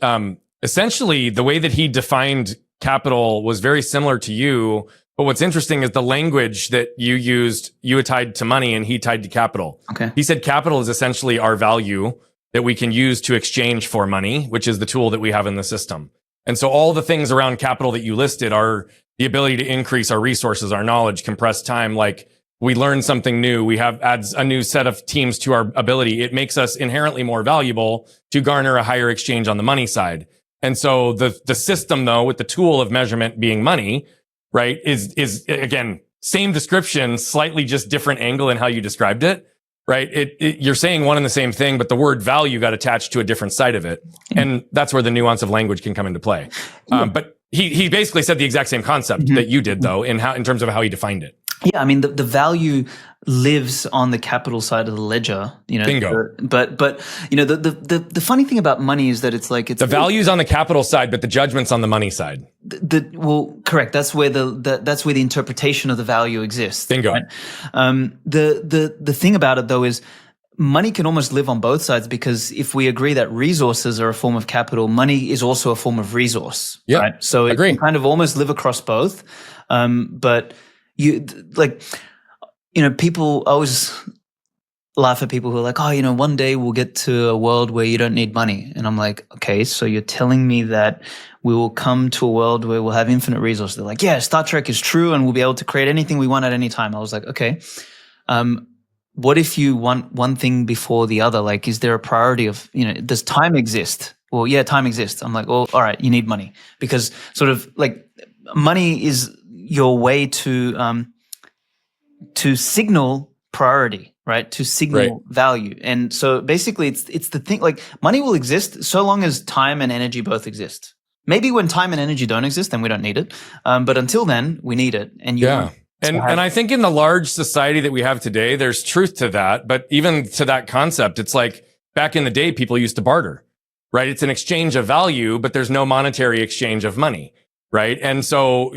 Speaker 2: Essentially, the way that he defined capital was very similar to you. But what's interesting is the language that you used, you had tied to money and he tied to capital.
Speaker 1: Okay.
Speaker 2: He said capital is essentially our value that we can use to exchange for money, which is the tool that we have in the system. And so all the things around capital that you listed are the ability to increase our resources, our knowledge, compress time. Like we learn something new. We have adds a new set of teams to our ability. It makes us inherently more valuable to garner a higher exchange on the money side. And so the system though, with the tool of measurement being money, right, is again, same description, slightly just different angle in how you described it, right? You're saying one and the same thing, but the word value got attached to a different side of it. And that's where the nuance of language can come into play. But he basically said the exact same concept that you did though, in terms of how he defined it.
Speaker 1: Yeah, I mean, the value lives on the capital side of the ledger, you know.
Speaker 2: Bingo.
Speaker 1: But you know, the funny thing about money is that it's the
Speaker 2: value's on the capital side, but the judgment's on the money side.
Speaker 1: Well, correct. That's where that's where the interpretation of the value exists.
Speaker 2: Bingo.
Speaker 1: Right? The thing about it though is money can almost live on both sides, because if we agree that resources are a form of capital, money is also a form of resource.
Speaker 2: Yeah,
Speaker 1: right? So it can kind of almost live across both. But people always laugh at people who are like, oh, one day we'll get to a world where you don't need money. And I'm like, okay, so you're telling me that we will come to a world where we'll have infinite resources. They're like, yeah, Star Trek is true and we'll be able to create anything we want at any time. I was like, okay, what if you want one thing before the other? Like, is there a priority of, does time exist? Well, yeah, time exists. I'm like, well, all right, you need money, because sort of like money is your way to signal priority, right? To signal value. And so basically it's the thing, like money will exist so long as time and energy both exist. Maybe when time and energy don't exist, then we don't need it. But until then, we need it. And
Speaker 2: and I think in the large society that we have today, there's truth to that. But even to that concept, it's like back in the day, people used to barter, right? It's an exchange of value, but there's no monetary exchange of money. Right. And so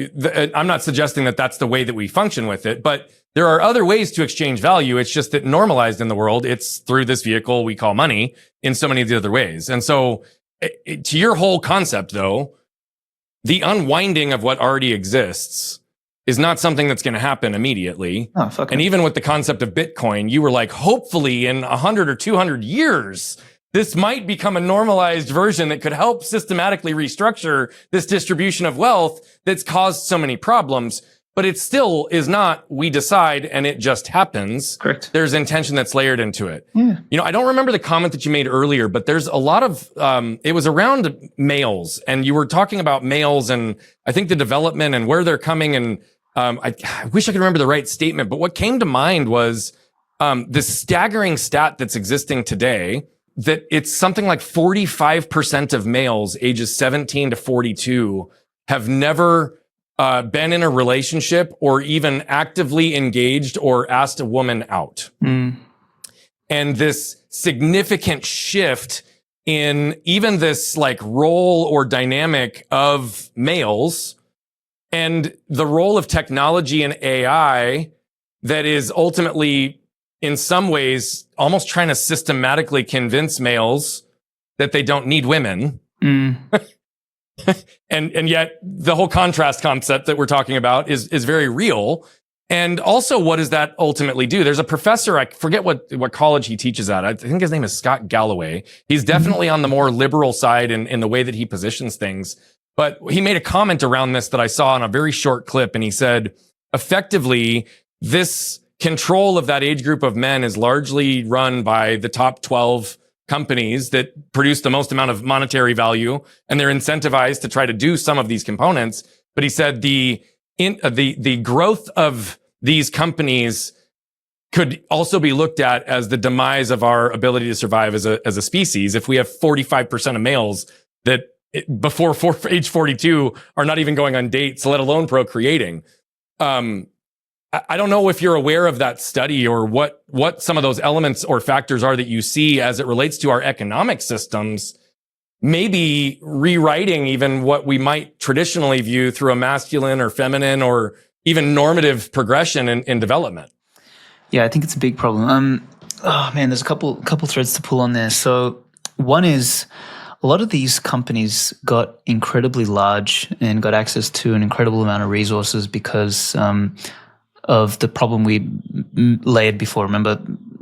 Speaker 2: I'm not suggesting that that's the way that we function with it, but there are other ways to exchange value. It's just that normalized in the world, it's through this vehicle we call money in so many of the other ways. And so to your whole concept, though, the unwinding of what already exists is not something that's going to happen immediately.
Speaker 1: Oh,
Speaker 2: and even with the concept of Bitcoin, you were like, hopefully in 100 or 200 years, this might become a normalized version that could help systematically restructure this distribution of wealth that's caused so many problems. But it still is not, we decide and it just happens.
Speaker 1: Correct.
Speaker 2: There's intention that's layered into it.
Speaker 1: Yeah.
Speaker 2: I don't remember the comment that you made earlier, but there's a lot of, it was around males, and you were talking about males and I think the development and where they're coming. And I wish I could remember the right statement, but what came to mind was this staggering stat that's existing today, that it's something like 45% of males ages 17 to 42 have never been in a relationship or even actively engaged or asked a woman out. And this significant shift in even this like role or dynamic of males and the role of technology and AI that is ultimately, in some ways, almost trying to systematically convince males that they don't need women. And yet the whole contrast concept that we're talking about is very real. And also, what does that ultimately do? There's a professor, I forget what college he teaches at. I think his name is Scott Galloway. He's definitely on the more liberal side in the way that he positions things. But he made a comment around this that I saw in a very short clip. And he said, effectively, this control of that age group of men is largely run by the top 12 companies that produce the most amount of monetary value, and they're incentivized to try to do some of these components. But he said the growth of these companies could also be looked at as the demise of our ability to survive as a species. If we have 45% of males that before age 42 are not even going on dates, let alone procreating. I don't know if you're aware of that study or what some of those elements or factors are that you see as it relates to our economic systems, maybe rewriting even what we might traditionally view through a masculine or feminine or even normative progression in development.
Speaker 1: Yeah, I think it's a big problem. Oh man, there's a couple threads to pull on there. So one is a lot of these companies got incredibly large and got access to an incredible amount of resources because of the problem we laid before. Remember?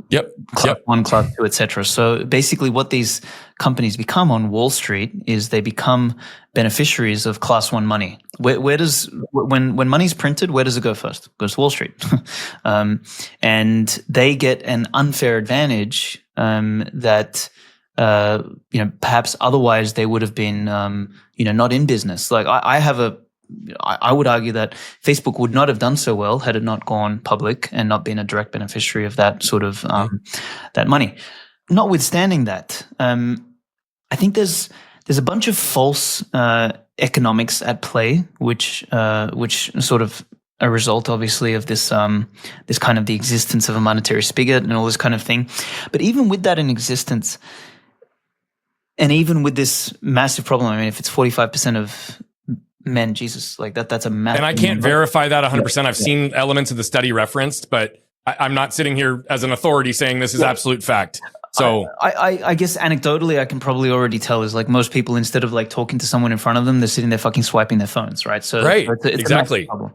Speaker 2: Yep.
Speaker 1: Class 1, Class 2, etc. So basically what these companies become on Wall Street is they become beneficiaries of Class 1 money. Where does, when money's printed, where does it go first? It goes to Wall Street. And they get an unfair advantage that perhaps otherwise they would have been not in business. Like I would argue that Facebook would not have done so well had it not gone public and not been a direct beneficiary of that sort of that money. Notwithstanding that, I think there's a bunch of false economics at play, which sort of a result, obviously, of this kind of the existence of a monetary spigot and all this kind of thing. But even with that in existence, and even with this massive problem, I mean, if it's 45% of men, Jesus, like that's a massive.
Speaker 2: And I can't verify that 100%. I've seen elements of the study referenced, but I'm not sitting here as an authority saying this is absolute fact. So
Speaker 1: I guess anecdotally, I can probably already tell is like most people, instead of like talking to someone in front of them, they're sitting there fucking swiping their phones, right? So
Speaker 2: right,
Speaker 1: it's
Speaker 2: exactly.
Speaker 1: A massive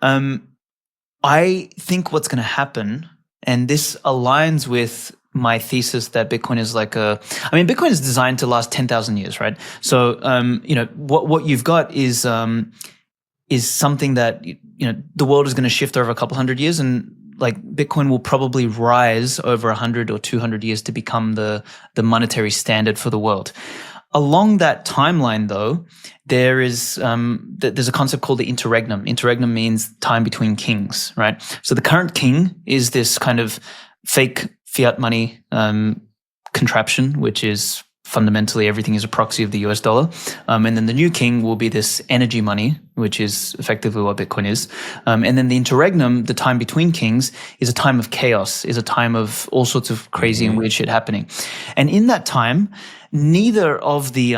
Speaker 1: problem. I think what's going to happen, and this aligns with my thesis that Bitcoin is Bitcoin is designed to last 10,000 years, right? So, what you've got is something that, the world is going to shift over a couple hundred years, and like Bitcoin will probably rise over 100 or 200 years to become the monetary standard for the world. Along that timeline, though, there's a concept called the interregnum. Interregnum means time between kings, right? So the current king is this kind of fake fiat money contraption, which is fundamentally everything is a proxy of the US dollar. And then the new king will be this energy money, which is effectively what Bitcoin is. And then the interregnum, the time between kings, is a time of chaos, is a time of all sorts of crazy and weird shit happening. And in that time, neither of the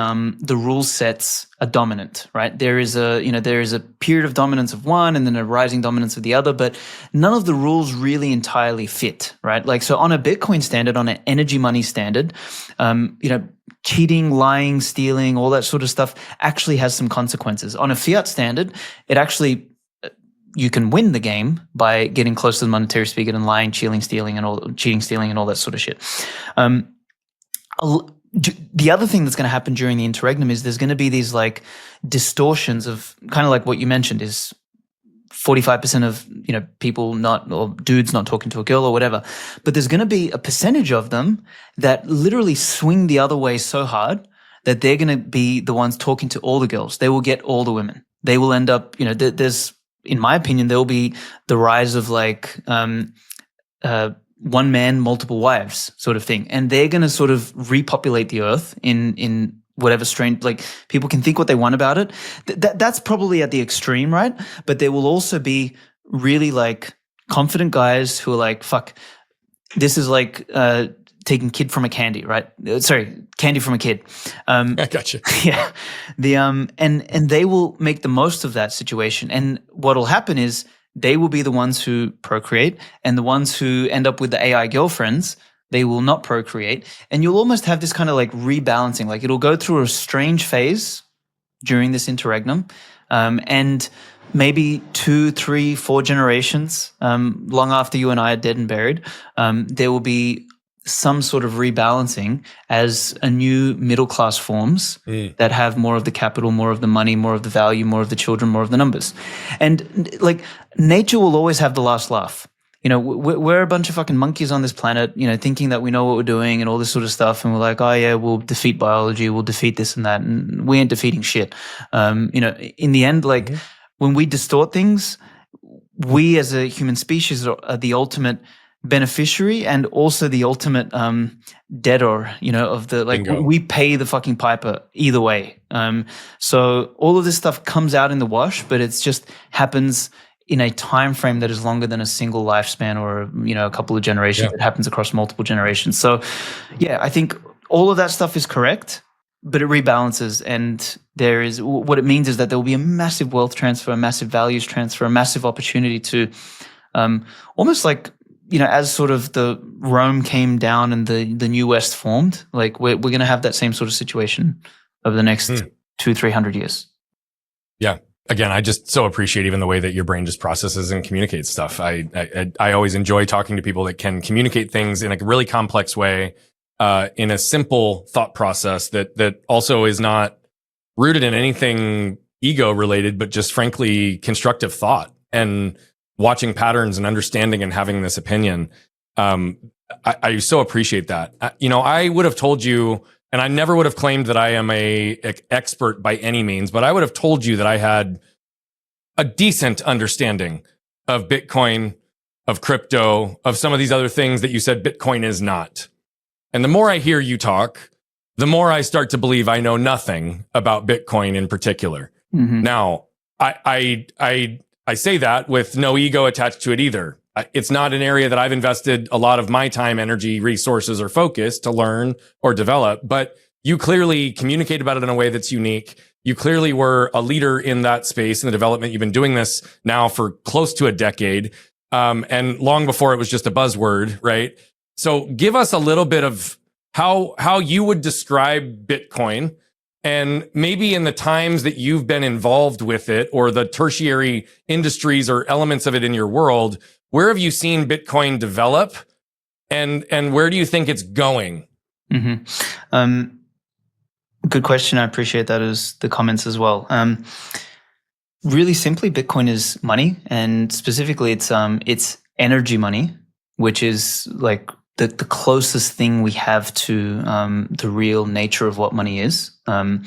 Speaker 1: rule sets are dominant, right? There is a period of dominance of one and then a rising dominance of the other, but none of the rules really entirely fit, right? Like, so on a Bitcoin standard, on an energy money standard, cheating, lying, stealing, all that sort of stuff actually has some consequences. On a fiat standard, it actually, you can win the game by getting close to the monetary spigot and lying, cheating, stealing, and all that sort of shit. The other thing that's going to happen during the interregnum is there's going to be these like distortions of kind of like what you mentioned is 45% of, people or dudes not talking to a girl or whatever. But there's going to be a percentage of them that literally swing the other way so hard that they're going to be the ones talking to all the girls. They will get all the women. They will end up, there's, in my opinion, there will be the rise of like, one man, multiple wives sort of thing. And they're going to sort of repopulate the earth in whatever strain, like people can think what they want about it. That's probably at the extreme, right? But there will also be really like confident guys who are like, fuck, this is like taking kid from a candy, right? Candy from a kid.
Speaker 2: I gotcha.
Speaker 1: Yeah. And they will make the most of that situation. And what will happen is they will be the ones who procreate, and the ones who end up with the AI girlfriends, they will not procreate. And you'll almost have this kind of like rebalancing, like it'll go through a strange phase during this interregnum. And maybe 2, 3, 4 generations, long after you and I are dead and buried, there will be some sort of rebalancing as a new middle class forms that have more of the capital, more of the money, more of the value, more of the children, more of the numbers. And like nature will always have the last laugh. we're a bunch of fucking monkeys on this planet, thinking that we know what we're doing and all this sort of stuff. And we're like, oh yeah, we'll defeat biology, we'll defeat this and that. And we ain't defeating shit. In the end, like when we distort things, we as a human species are the ultimate beneficiary and also the ultimate debtor, of the, like,
Speaker 2: Bingo.
Speaker 1: we pay the fucking piper either way. So all of this stuff comes out in the wash, but it's just happens in a time frame that is longer than a single lifespan or, a couple of generations. It happens across multiple generations. So yeah, I think all of that stuff is correct, but it rebalances, and what it means is that there will be a massive wealth transfer, a massive values transfer, a massive opportunity to almost like, as sort of the Rome came down and the new West formed, like we're going to have that same sort of situation over the next 200-300 years.
Speaker 2: Yeah. Again, I just so appreciate even the way that your brain just processes and communicates stuff. I always enjoy talking to people that can communicate things in a really complex way, in a simple thought process that also is not rooted in anything ego related, but just frankly constructive thought and watching patterns and understanding and having this opinion. I so appreciate that. I would have told you, and I never would have claimed that I am a expert by any means, but I would have told you that I had a decent understanding of Bitcoin, of crypto, of some of these other things that you said Bitcoin is not. And the more I hear you talk, the more I start to believe I know nothing about Bitcoin in particular. Now, I say that with no ego attached to it either. It's not an area that I've invested a lot of my time, energy, resources, or focus to learn or develop, but you clearly communicate about it in a way that's unique. You clearly were a leader in that space in the development. You've been doing this now for close to a decade, and long before it was just a buzzword, right? So give us a little bit of how you would describe Bitcoin, and maybe in the times that you've been involved with it or the tertiary industries or elements of it in your world, where have you seen Bitcoin develop, and where do you think it's going?
Speaker 1: Good question. I appreciate that as the comments as well. Really simply, Bitcoin is money, and specifically it's energy money, which is like the closest thing we have to the real nature of what money is. And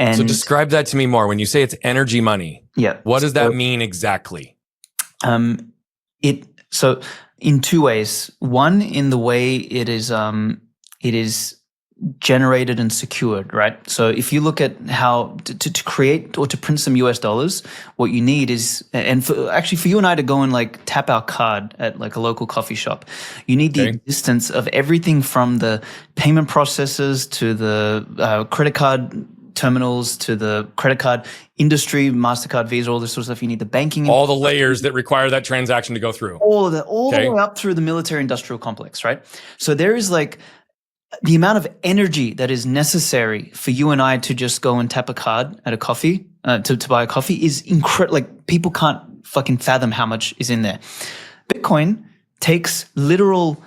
Speaker 2: so describe that to me more. When you say it's energy money, what does that mean exactly?
Speaker 1: So in two ways. One, in the way it is generated and secured, right? So if you look at how to create or to print some US dollars, what you need is, and for you and I to go and like tap our card at like a local coffee shop, you need the existence of everything from the payment processors to the credit card terminals to the credit card industry, MasterCard, Visa, all this sort of stuff. You need the banking.
Speaker 2: All the layers that require that transaction to go through.
Speaker 1: All of that, all the way up through the military industrial complex, right? So there is like the amount of energy that is necessary for you and I to just go and tap a card at a coffee, to buy a coffee is incredible. Like people can't fucking fathom how much is in there. Bitcoin takes literal,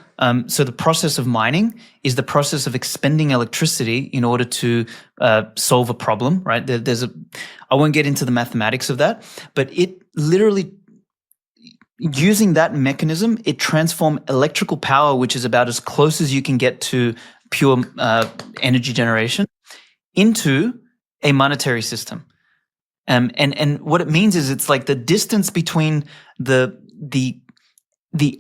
Speaker 1: so the process of mining is the process of expending electricity in order to solve a problem, right? I won't get into the mathematics of that, but it literally, using that mechanism, it transforms electrical power, which is about as close as you can get to pure energy generation, into a monetary system. And what it means is it's like the distance between the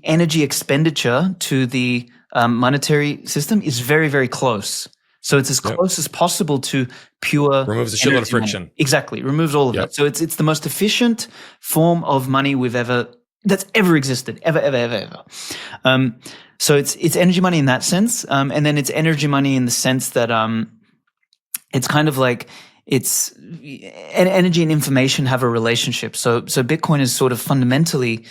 Speaker 1: energy expenditure to the monetary system is very, very close. So it's as close as possible to pure.
Speaker 2: Removes a shitload of friction.
Speaker 1: Exactly, removes all of that. So it's the most efficient form of money that's ever existed, ever. So it's energy money in that sense, and then it's energy money in the sense that it's kind of like energy and information have a relationship. So Bitcoin is sort of fundamentally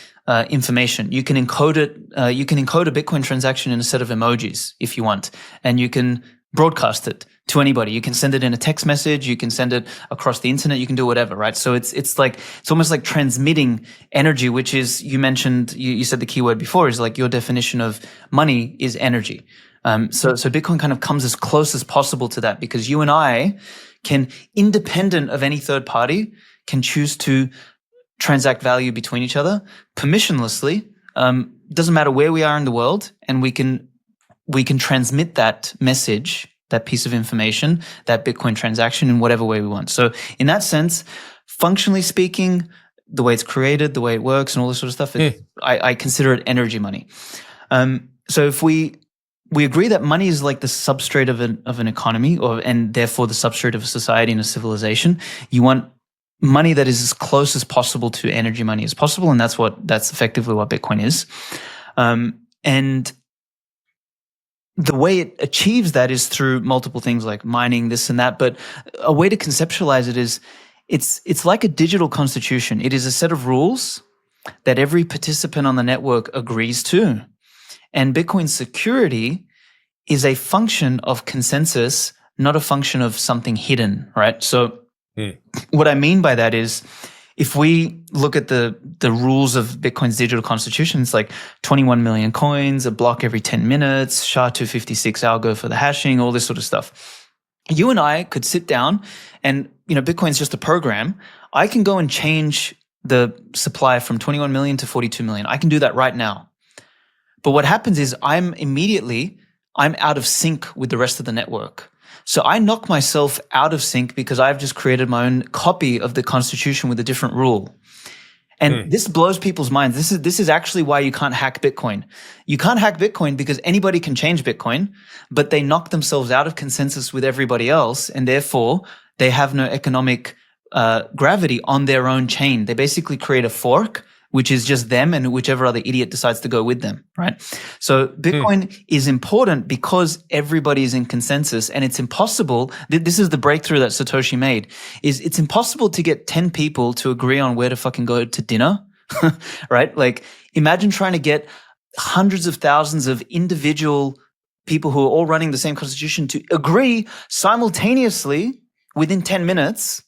Speaker 1: information. You can encode it. You can encode a Bitcoin transaction in a set of emojis if you want, and you can broadcast it to anybody. You can send it in a text message. You can send it across the internet. You can do whatever, right? So it's almost like transmitting energy, which is, you mentioned, you said the keyword before, is like your definition of money is energy. So Bitcoin kind of comes as close as possible to that, because you and I can, independent of any third party, can choose to transact value between each other permissionlessly doesn't matter where we are in the world, and we can transmit that message, that piece of information, that Bitcoin transaction in whatever way we want. So in that sense, functionally speaking, the way it's created, the way it works, and all this sort of stuff, I consider it energy money. So if we agree that money is like the substrate of an economy, and therefore the substrate of a society and a civilization, you want money that is as close as possible to energy money as possible, and that's effectively what Bitcoin is. And the way it achieves that is through multiple things like mining, this and that. But a way to conceptualize it is it's like a digital constitution. It is a set of rules that every participant on the network agrees to. And Bitcoin's security is a function of consensus, not a function of something hidden, right? So what I mean by that is, if we look at the rules of Bitcoin's digital constitution, it's like 21 million coins, a block every 10 minutes, SHA-256 algo for the hashing, all this sort of stuff. You and I could sit down and, Bitcoin's just a program. I can go and change the supply from 21 million to 42 million. I can do that right now. But what happens is I'm out of sync with the rest of the network. So I knock myself out of sync because I've just created my own copy of the constitution with a different rule. And this blows people's minds. This is actually why you can't hack Bitcoin. You can't hack Bitcoin because anybody can change Bitcoin, but they knock themselves out of consensus with everybody else, and therefore they have no economic gravity on their own chain. They basically create a fork, which is just them and whichever other idiot decides to go with them, right? So Bitcoin is important because everybody is in consensus, and it's impossible. This is the breakthrough that Satoshi made, is it's impossible to get 10 people to agree on where to fucking go to dinner, right? Like, imagine trying to get hundreds of thousands of individual people who are all running the same constitution to agree simultaneously within 10 minutes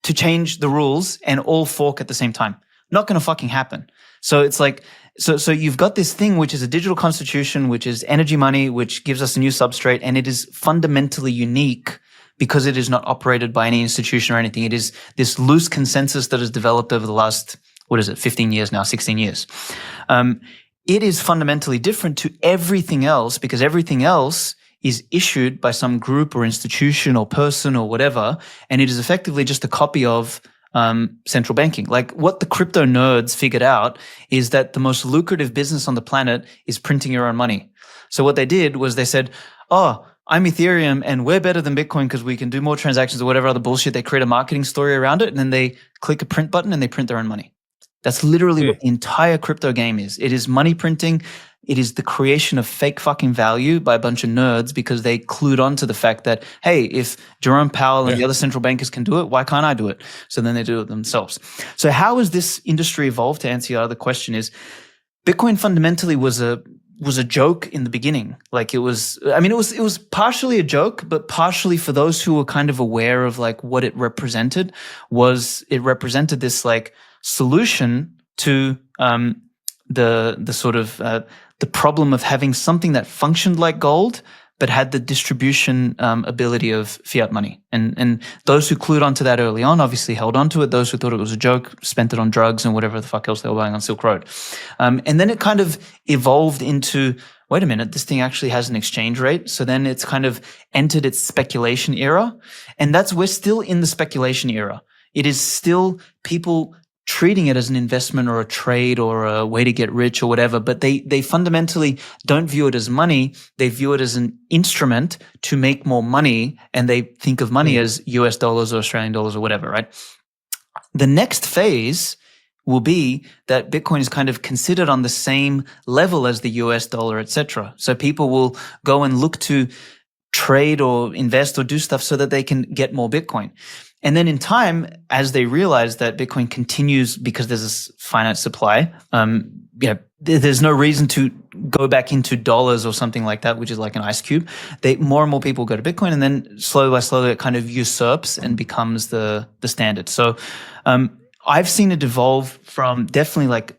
Speaker 1: to change the rules and all fork at the same time. Not going to fucking happen. So it's like, so you've got this thing which is a digital constitution, which is energy money, which gives us a new substrate, and it is fundamentally unique because it is not operated by any institution or anything. It is this loose consensus that has developed over the last, 15 years now, 16 years. It is fundamentally different to everything else because everything else is issued by some group or institution or person or whatever, and it is effectively just a copy of central banking. Like, what the crypto nerds figured out is that the most lucrative business on the planet is printing your own money. So what they did was they said, oh, I'm Ethereum and we're better than Bitcoin because we can do more transactions or whatever other bullshit. They create a marketing story around it, and then they click a print button and they print their own money. That's literally what the entire crypto game is. It is money printing. It is the creation of fake fucking value by a bunch of nerds because they clued on to the fact that, hey, if Jerome Powell and the other central bankers can do it, why can't I do it? So then they do it themselves. So how has this industry evolved? To answer your other question, is Bitcoin fundamentally was a joke in the beginning. Like, it was partially a joke, but partially for those who were kind of aware of like what it represented, was it represented this like solution to the sort of the problem of having something that functioned like gold but had the distribution ability of fiat money. And those who clued onto that early on obviously held onto it. Those who thought it was a joke spent it on drugs and whatever the fuck else they were buying on Silk Road. And then it kind of evolved into, wait a minute, this thing actually has an exchange rate. So then it's kind of entered its speculation era. And we're still in the speculation era. It is still people treating it as an investment or a trade or a way to get rich or whatever, but they fundamentally don't view it as money. They view it as an instrument to make more money, and they think of money as US dollars or Australian dollars or whatever, right? The next phase will be that Bitcoin is kind of considered on the same level as the US dollar, etc. So people will go and look to trade or invest or do stuff so that they can get more Bitcoin. And then in time, as they realize that Bitcoin continues because there's this finite supply, there's no reason to go back into dollars or something like that, which is like an ice cube. More and more people go to Bitcoin, and then slowly by slowly it kind of usurps and becomes the standard. So I've seen it evolve from definitely like,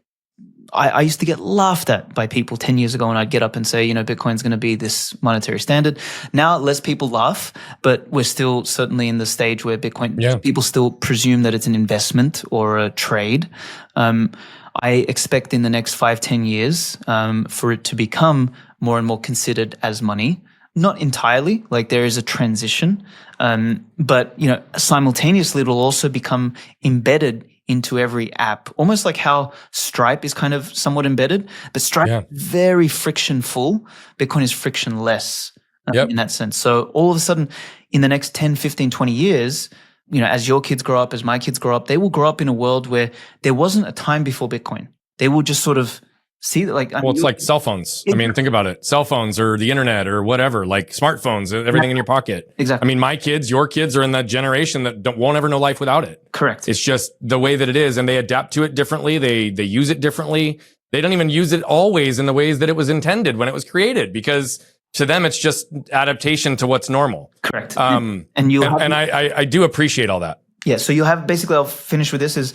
Speaker 1: I used to get laughed at by people 10 years ago when I'd get up and say, Bitcoin's going to be this monetary standard. Now, less people laugh, but we're still certainly in the stage where Bitcoin, people still presume that it's an investment or a trade. I expect in the next 5-10 years for it to become more and more considered as money. Not entirely, like there is a transition, but simultaneously it'll also become embedded into every app, almost like how Stripe is kind of somewhat embedded, but Stripe is very friction full. Bitcoin is frictionless in that sense. So all of a sudden in the next 10, 15, 20 years, as your kids grow up, as my kids grow up, they will grow up in a world where there wasn't a time before Bitcoin. They will just sort of see that, like,
Speaker 2: it's like cell phones. I mean, think about it. Cell phones or the internet or whatever, like smartphones, everything in your pocket.
Speaker 1: Exactly.
Speaker 2: I mean, my kids, your kids are in that generation that won't ever know life without it.
Speaker 1: Correct.
Speaker 2: It's just the way that it is, and they adapt to it differently. They use it differently. They don't even use it always in the ways that it was intended when it was created, because to them, it's just adaptation to what's normal.
Speaker 1: Correct.
Speaker 2: I do appreciate all that.
Speaker 1: Yeah. So you'll have, basically, I'll finish with this, is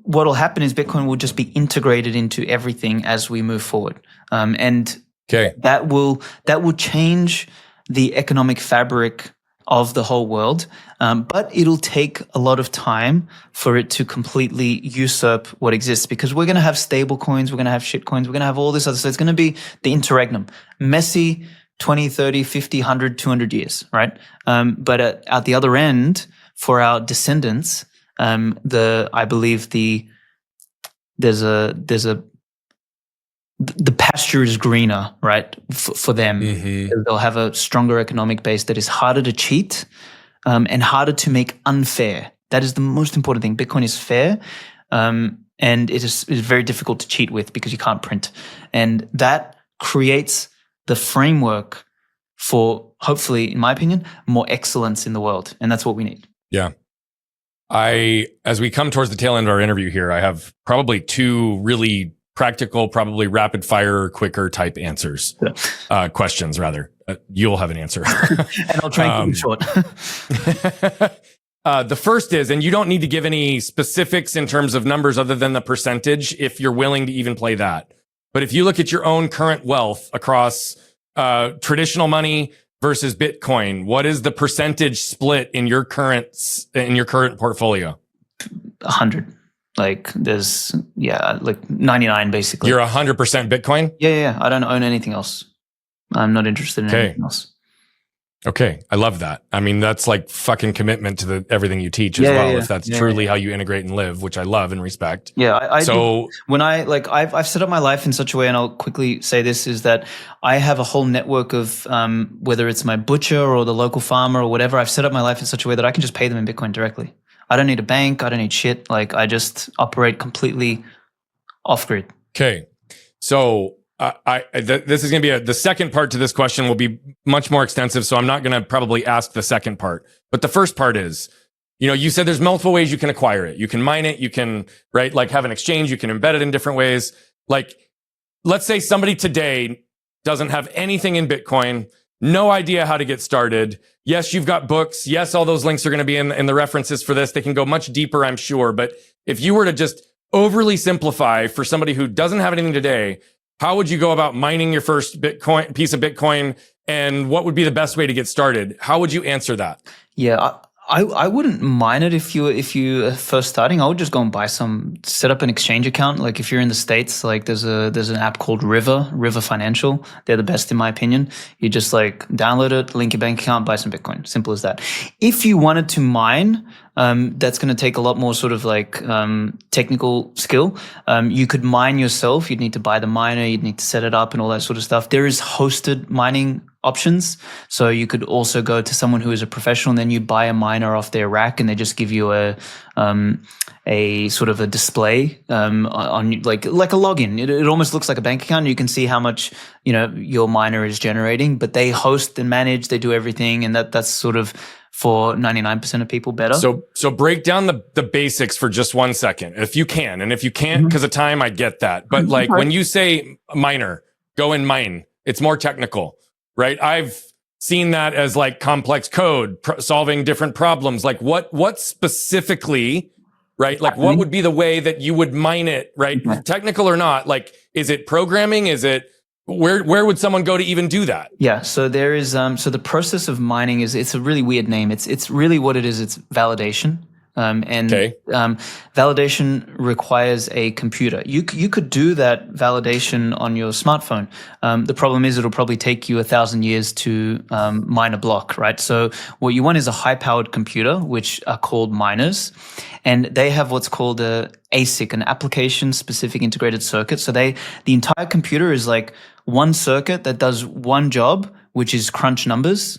Speaker 1: what'll happen is Bitcoin will just be integrated into everything as we move forward. That will change the economic fabric of the whole world. But it'll take a lot of time for it to completely usurp what exists, because we're going to have stable coins, we're going to have shit coins, we're going to have all this other stuff. It's going to be the interregnum. Messy 20, 30, 50, 100, 200 years, right? But at the other end, for our descendants, I believe the pasture is greener, right? For them, they'll have a stronger economic base that is harder to cheat, and harder to make unfair. That is the most important thing. Bitcoin is fair, and it is very difficult to cheat with because you can't print, and that creates the framework for, hopefully, in my opinion, more excellence in the world, and that's what we need.
Speaker 2: Yeah. As we come towards the tail end of our interview here, I have probably two really practical, probably rapid fire, quicker type answers, questions rather. You'll have an answer.
Speaker 1: And I'll try and keep it short.
Speaker 2: The first is, and you don't need to give any specifics in terms of numbers other than the percentage, if you're willing to even play that. But if you look at your own current wealth across traditional money versus Bitcoin, what is the percentage split in your current portfolio?
Speaker 1: 100. Like there's, like 99 basically.
Speaker 2: You're 100% Bitcoin?
Speaker 1: Yeah. I don't own anything else. I'm not interested in anything else.
Speaker 2: Okay. I love that. I mean, that's like fucking commitment to everything you teach as well. If that's truly how you integrate and live, which I love and respect.
Speaker 1: Yeah. I've set up my life in such a way, and I'll quickly say this, is that I have a whole network of, whether it's my butcher or the local farmer or whatever, I've set up my life in such a way that I can just pay them in Bitcoin directly. I don't need a bank. I don't need shit. Like I just operate completely off grid.
Speaker 2: Okay. So this is going to be the second part to this question will be much more extensive. So I'm not going to probably ask the second part, but the first part is, you said there's multiple ways you can acquire it. You can mine it. You can, right? Like have an exchange. You can embed it in different ways. Like, let's say somebody today doesn't have anything in Bitcoin, no idea how to get started. Yes, you've got books. Yes, all those links are going to be in the references for this. They can go much deeper, I'm sure. But if you were to just overly simplify for somebody who doesn't have anything today, how would you go about mining your first Bitcoin piece of Bitcoin, and what would be the best way to get started? How would you answer that?
Speaker 1: Yeah, I wouldn't mine it if you are first starting. I would just go and set up an exchange account. Like if you're in the States, like there's an app called River Financial. They're the best in my opinion. You just like download it, link your bank account, buy some Bitcoin. Simple as that. If you wanted to mine, that's going to take a lot more sort of like technical skill. You could mine yourself. You'd need to buy the miner. You'd need to set it up and all that sort of stuff. There is hosted mining options. So you could also go to someone who is a professional, and then you buy a miner off their rack, and they just give you a sort of a display on like a login. It almost looks like a bank account. You can see how much your miner is generating, but they host and manage. They do everything, and that's sort of for 99% of people better.
Speaker 2: So break down the basics for just 1 second, if you can. And if you can't because of time, I get that. But like when you say miner, go and mine, it's more technical, right? I've seen that as like complex code, solving different problems. Like what specifically, right? Like what would be the way that you would mine it, right? Technical or not? Like, is it programming? Is it where would someone go to even do that?
Speaker 1: Yeah. So there is, so the process of mining it's a really weird name. It's really what it is. It's validation. Validation requires a computer. You could do that validation on your smartphone. The problem is it'll probably take you 1,000 years to mine a block, right? So what you want is a high-powered computer, which are called miners, and they have what's called a ASIC, an application-specific integrated circuit. So the entire computer is like one circuit that does one job, which is crunch numbers.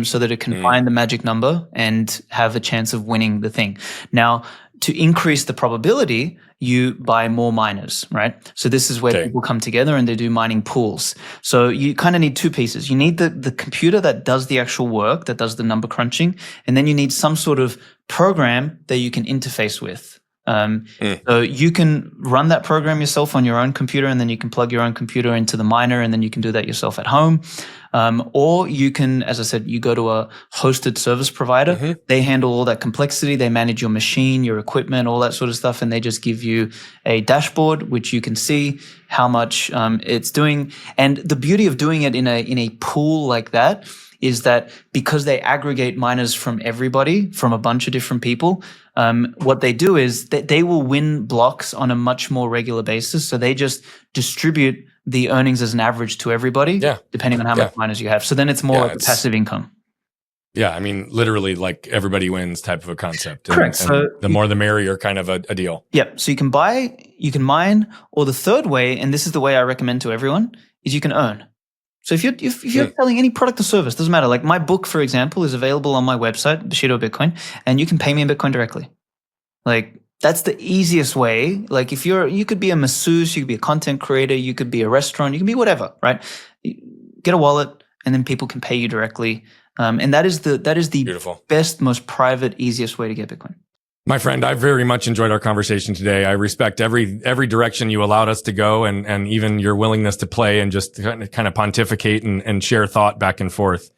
Speaker 1: So that it can find the magic number and have a chance of winning the thing. Now, to increase the probability, you buy more miners, right? So this is where people come together and they do mining pools. So you kind of need two pieces. You need the computer that does the actual work, that does the number crunching, and then you need some sort of program that you can interface with. So you can run that program yourself on your own computer, and then you can plug your own computer into the miner, and then you can do that yourself at home. Or you can, as I said, you go to a hosted service provider. They handle all that complexity. They manage your machine, your equipment, all that sort of stuff. And they just give you a dashboard, which you can see how much it's doing. And the beauty of doing it in a pool like that is that because they aggregate miners from everybody, from a bunch of different people, what they do is that they will win blocks on a much more regular basis. So they just distribute the earnings as an average to everybody, depending on how much miners you have. So then it's more like a passive income.
Speaker 2: Yeah, I mean, literally like everybody wins type of a concept.
Speaker 1: Correct.
Speaker 2: And
Speaker 1: so
Speaker 2: the more the merrier kind of a deal.
Speaker 1: Yeah. So you can buy, you can mine, or the third way, and this is the way I recommend to everyone, is you can earn. So if you're selling any product or service, doesn't matter. Like my book, for example, is available on my website, Bushido of Bitcoin, and you can pay me in Bitcoin directly. Like that's the easiest way. Like if you could be a masseuse, you could be a content creator, you could be a restaurant, you can be whatever, right? Get a wallet, and then people can pay you directly. And that is the
Speaker 2: Beautiful.
Speaker 1: Best, most private, easiest way to get Bitcoin.
Speaker 2: My friend, I very much enjoyed our conversation today. I respect every direction you allowed us to go, and even your willingness to play and just kind of pontificate and share thought back and forth.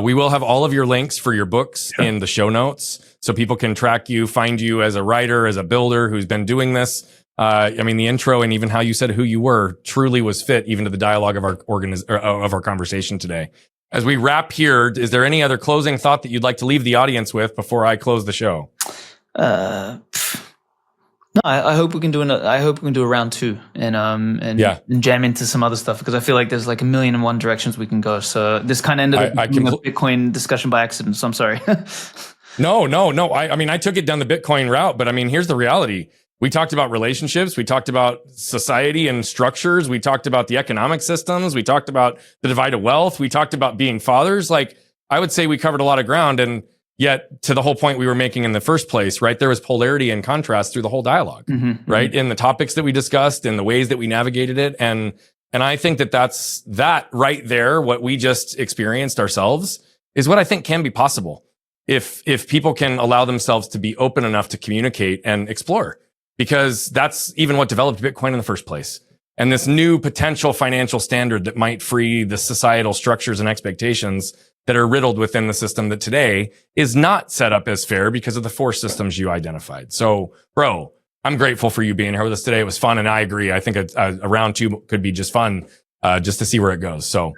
Speaker 2: We will have all of your links for your books in the show notes, so people can track you, find you as a writer, as a builder who's been doing this. I mean, the intro and even how you said who you were truly was fit even to the dialogue of our conversation today. As we wrap here, is there any other closing thought that you'd like to leave the audience with before I close the show?
Speaker 1: No, I hope we can do a round two and jam into some other stuff, because I feel like there's like 1,000,001 directions we can go. So this kind of ended up being a Bitcoin discussion by accident. So I'm sorry.
Speaker 2: No. I mean, I took it down the Bitcoin route, but I mean, here's the reality. We talked about relationships. We talked about society and structures. We talked about the economic systems. We talked about the divide of wealth. We talked about being fathers. Like, I would say we covered a lot of ground, and yet to the whole point we were making in the first place, right? There was polarity and contrast through the whole dialogue, right? In the topics that we discussed and the ways that we navigated it. And I think that's right there, what we just experienced ourselves, is what I think can be possible if people can allow themselves to be open enough to communicate and explore, because that's even what developed Bitcoin in the first place. And this new potential financial standard that might free the societal structures and expectations that are riddled within the system that today is not set up as fair because of the force systems you identified. So, bro, I'm grateful for you being here with us today. It was fun, and I agree. I think a round two could be just fun, just to see where it goes. So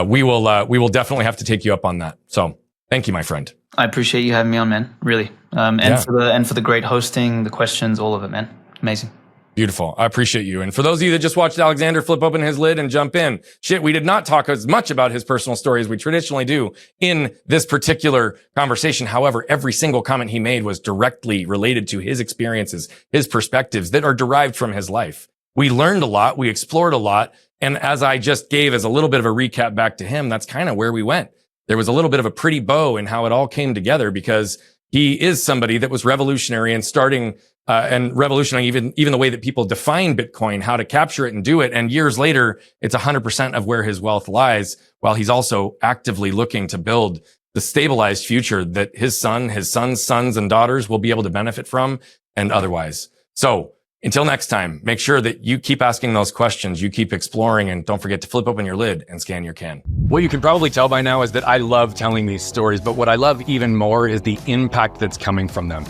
Speaker 2: we will definitely have to take you up on that. So thank you, my friend. I
Speaker 1: appreciate you having me on, man. Really, for the great hosting, the questions, all of it, man. Amazing.
Speaker 2: Beautiful. I appreciate you. And for those of you that just watched Alexander flip open his lid and jump in, we did not talk as much about his personal story as we traditionally do in this particular conversation. However, every single comment he made was directly related to his experiences, his perspectives that are derived from his life. We learned a lot. We explored a lot. And as I just gave as a little bit of a recap back to him, that's kind of where we went. There was a little bit of a pretty bow in how it all came together, because he is somebody that was revolutionary and starting and revolutionary even the way that people define Bitcoin, how to capture it and do it. And years later, it's 100% of where his wealth lies, while he's also actively looking to build the stabilized future that his son, his son's sons and daughters will be able to benefit from, and otherwise. So until next time, make sure that you keep asking those questions, you keep exploring, and don't forget to flip open your lid and scan your can.
Speaker 3: What you can probably tell by now is that I love telling these stories, but what I love even more is the impact that's coming from them.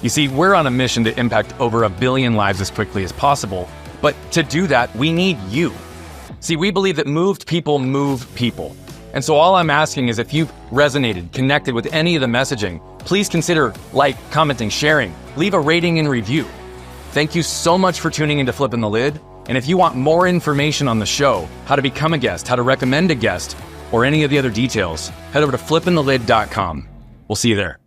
Speaker 3: You see, we're on a mission to impact over 1 billion lives as quickly as possible, but to do that, we need you. See, we believe that moved people move people. And so all I'm asking is, if you've resonated, connected with any of the messaging, please consider commenting, sharing, leave a rating and review. Thank you so much for tuning into Flipping the Lid. And if you want more information on the show, how to become a guest, how to recommend a guest, or any of the other details, head over to flippingthelid.com. We'll see you there.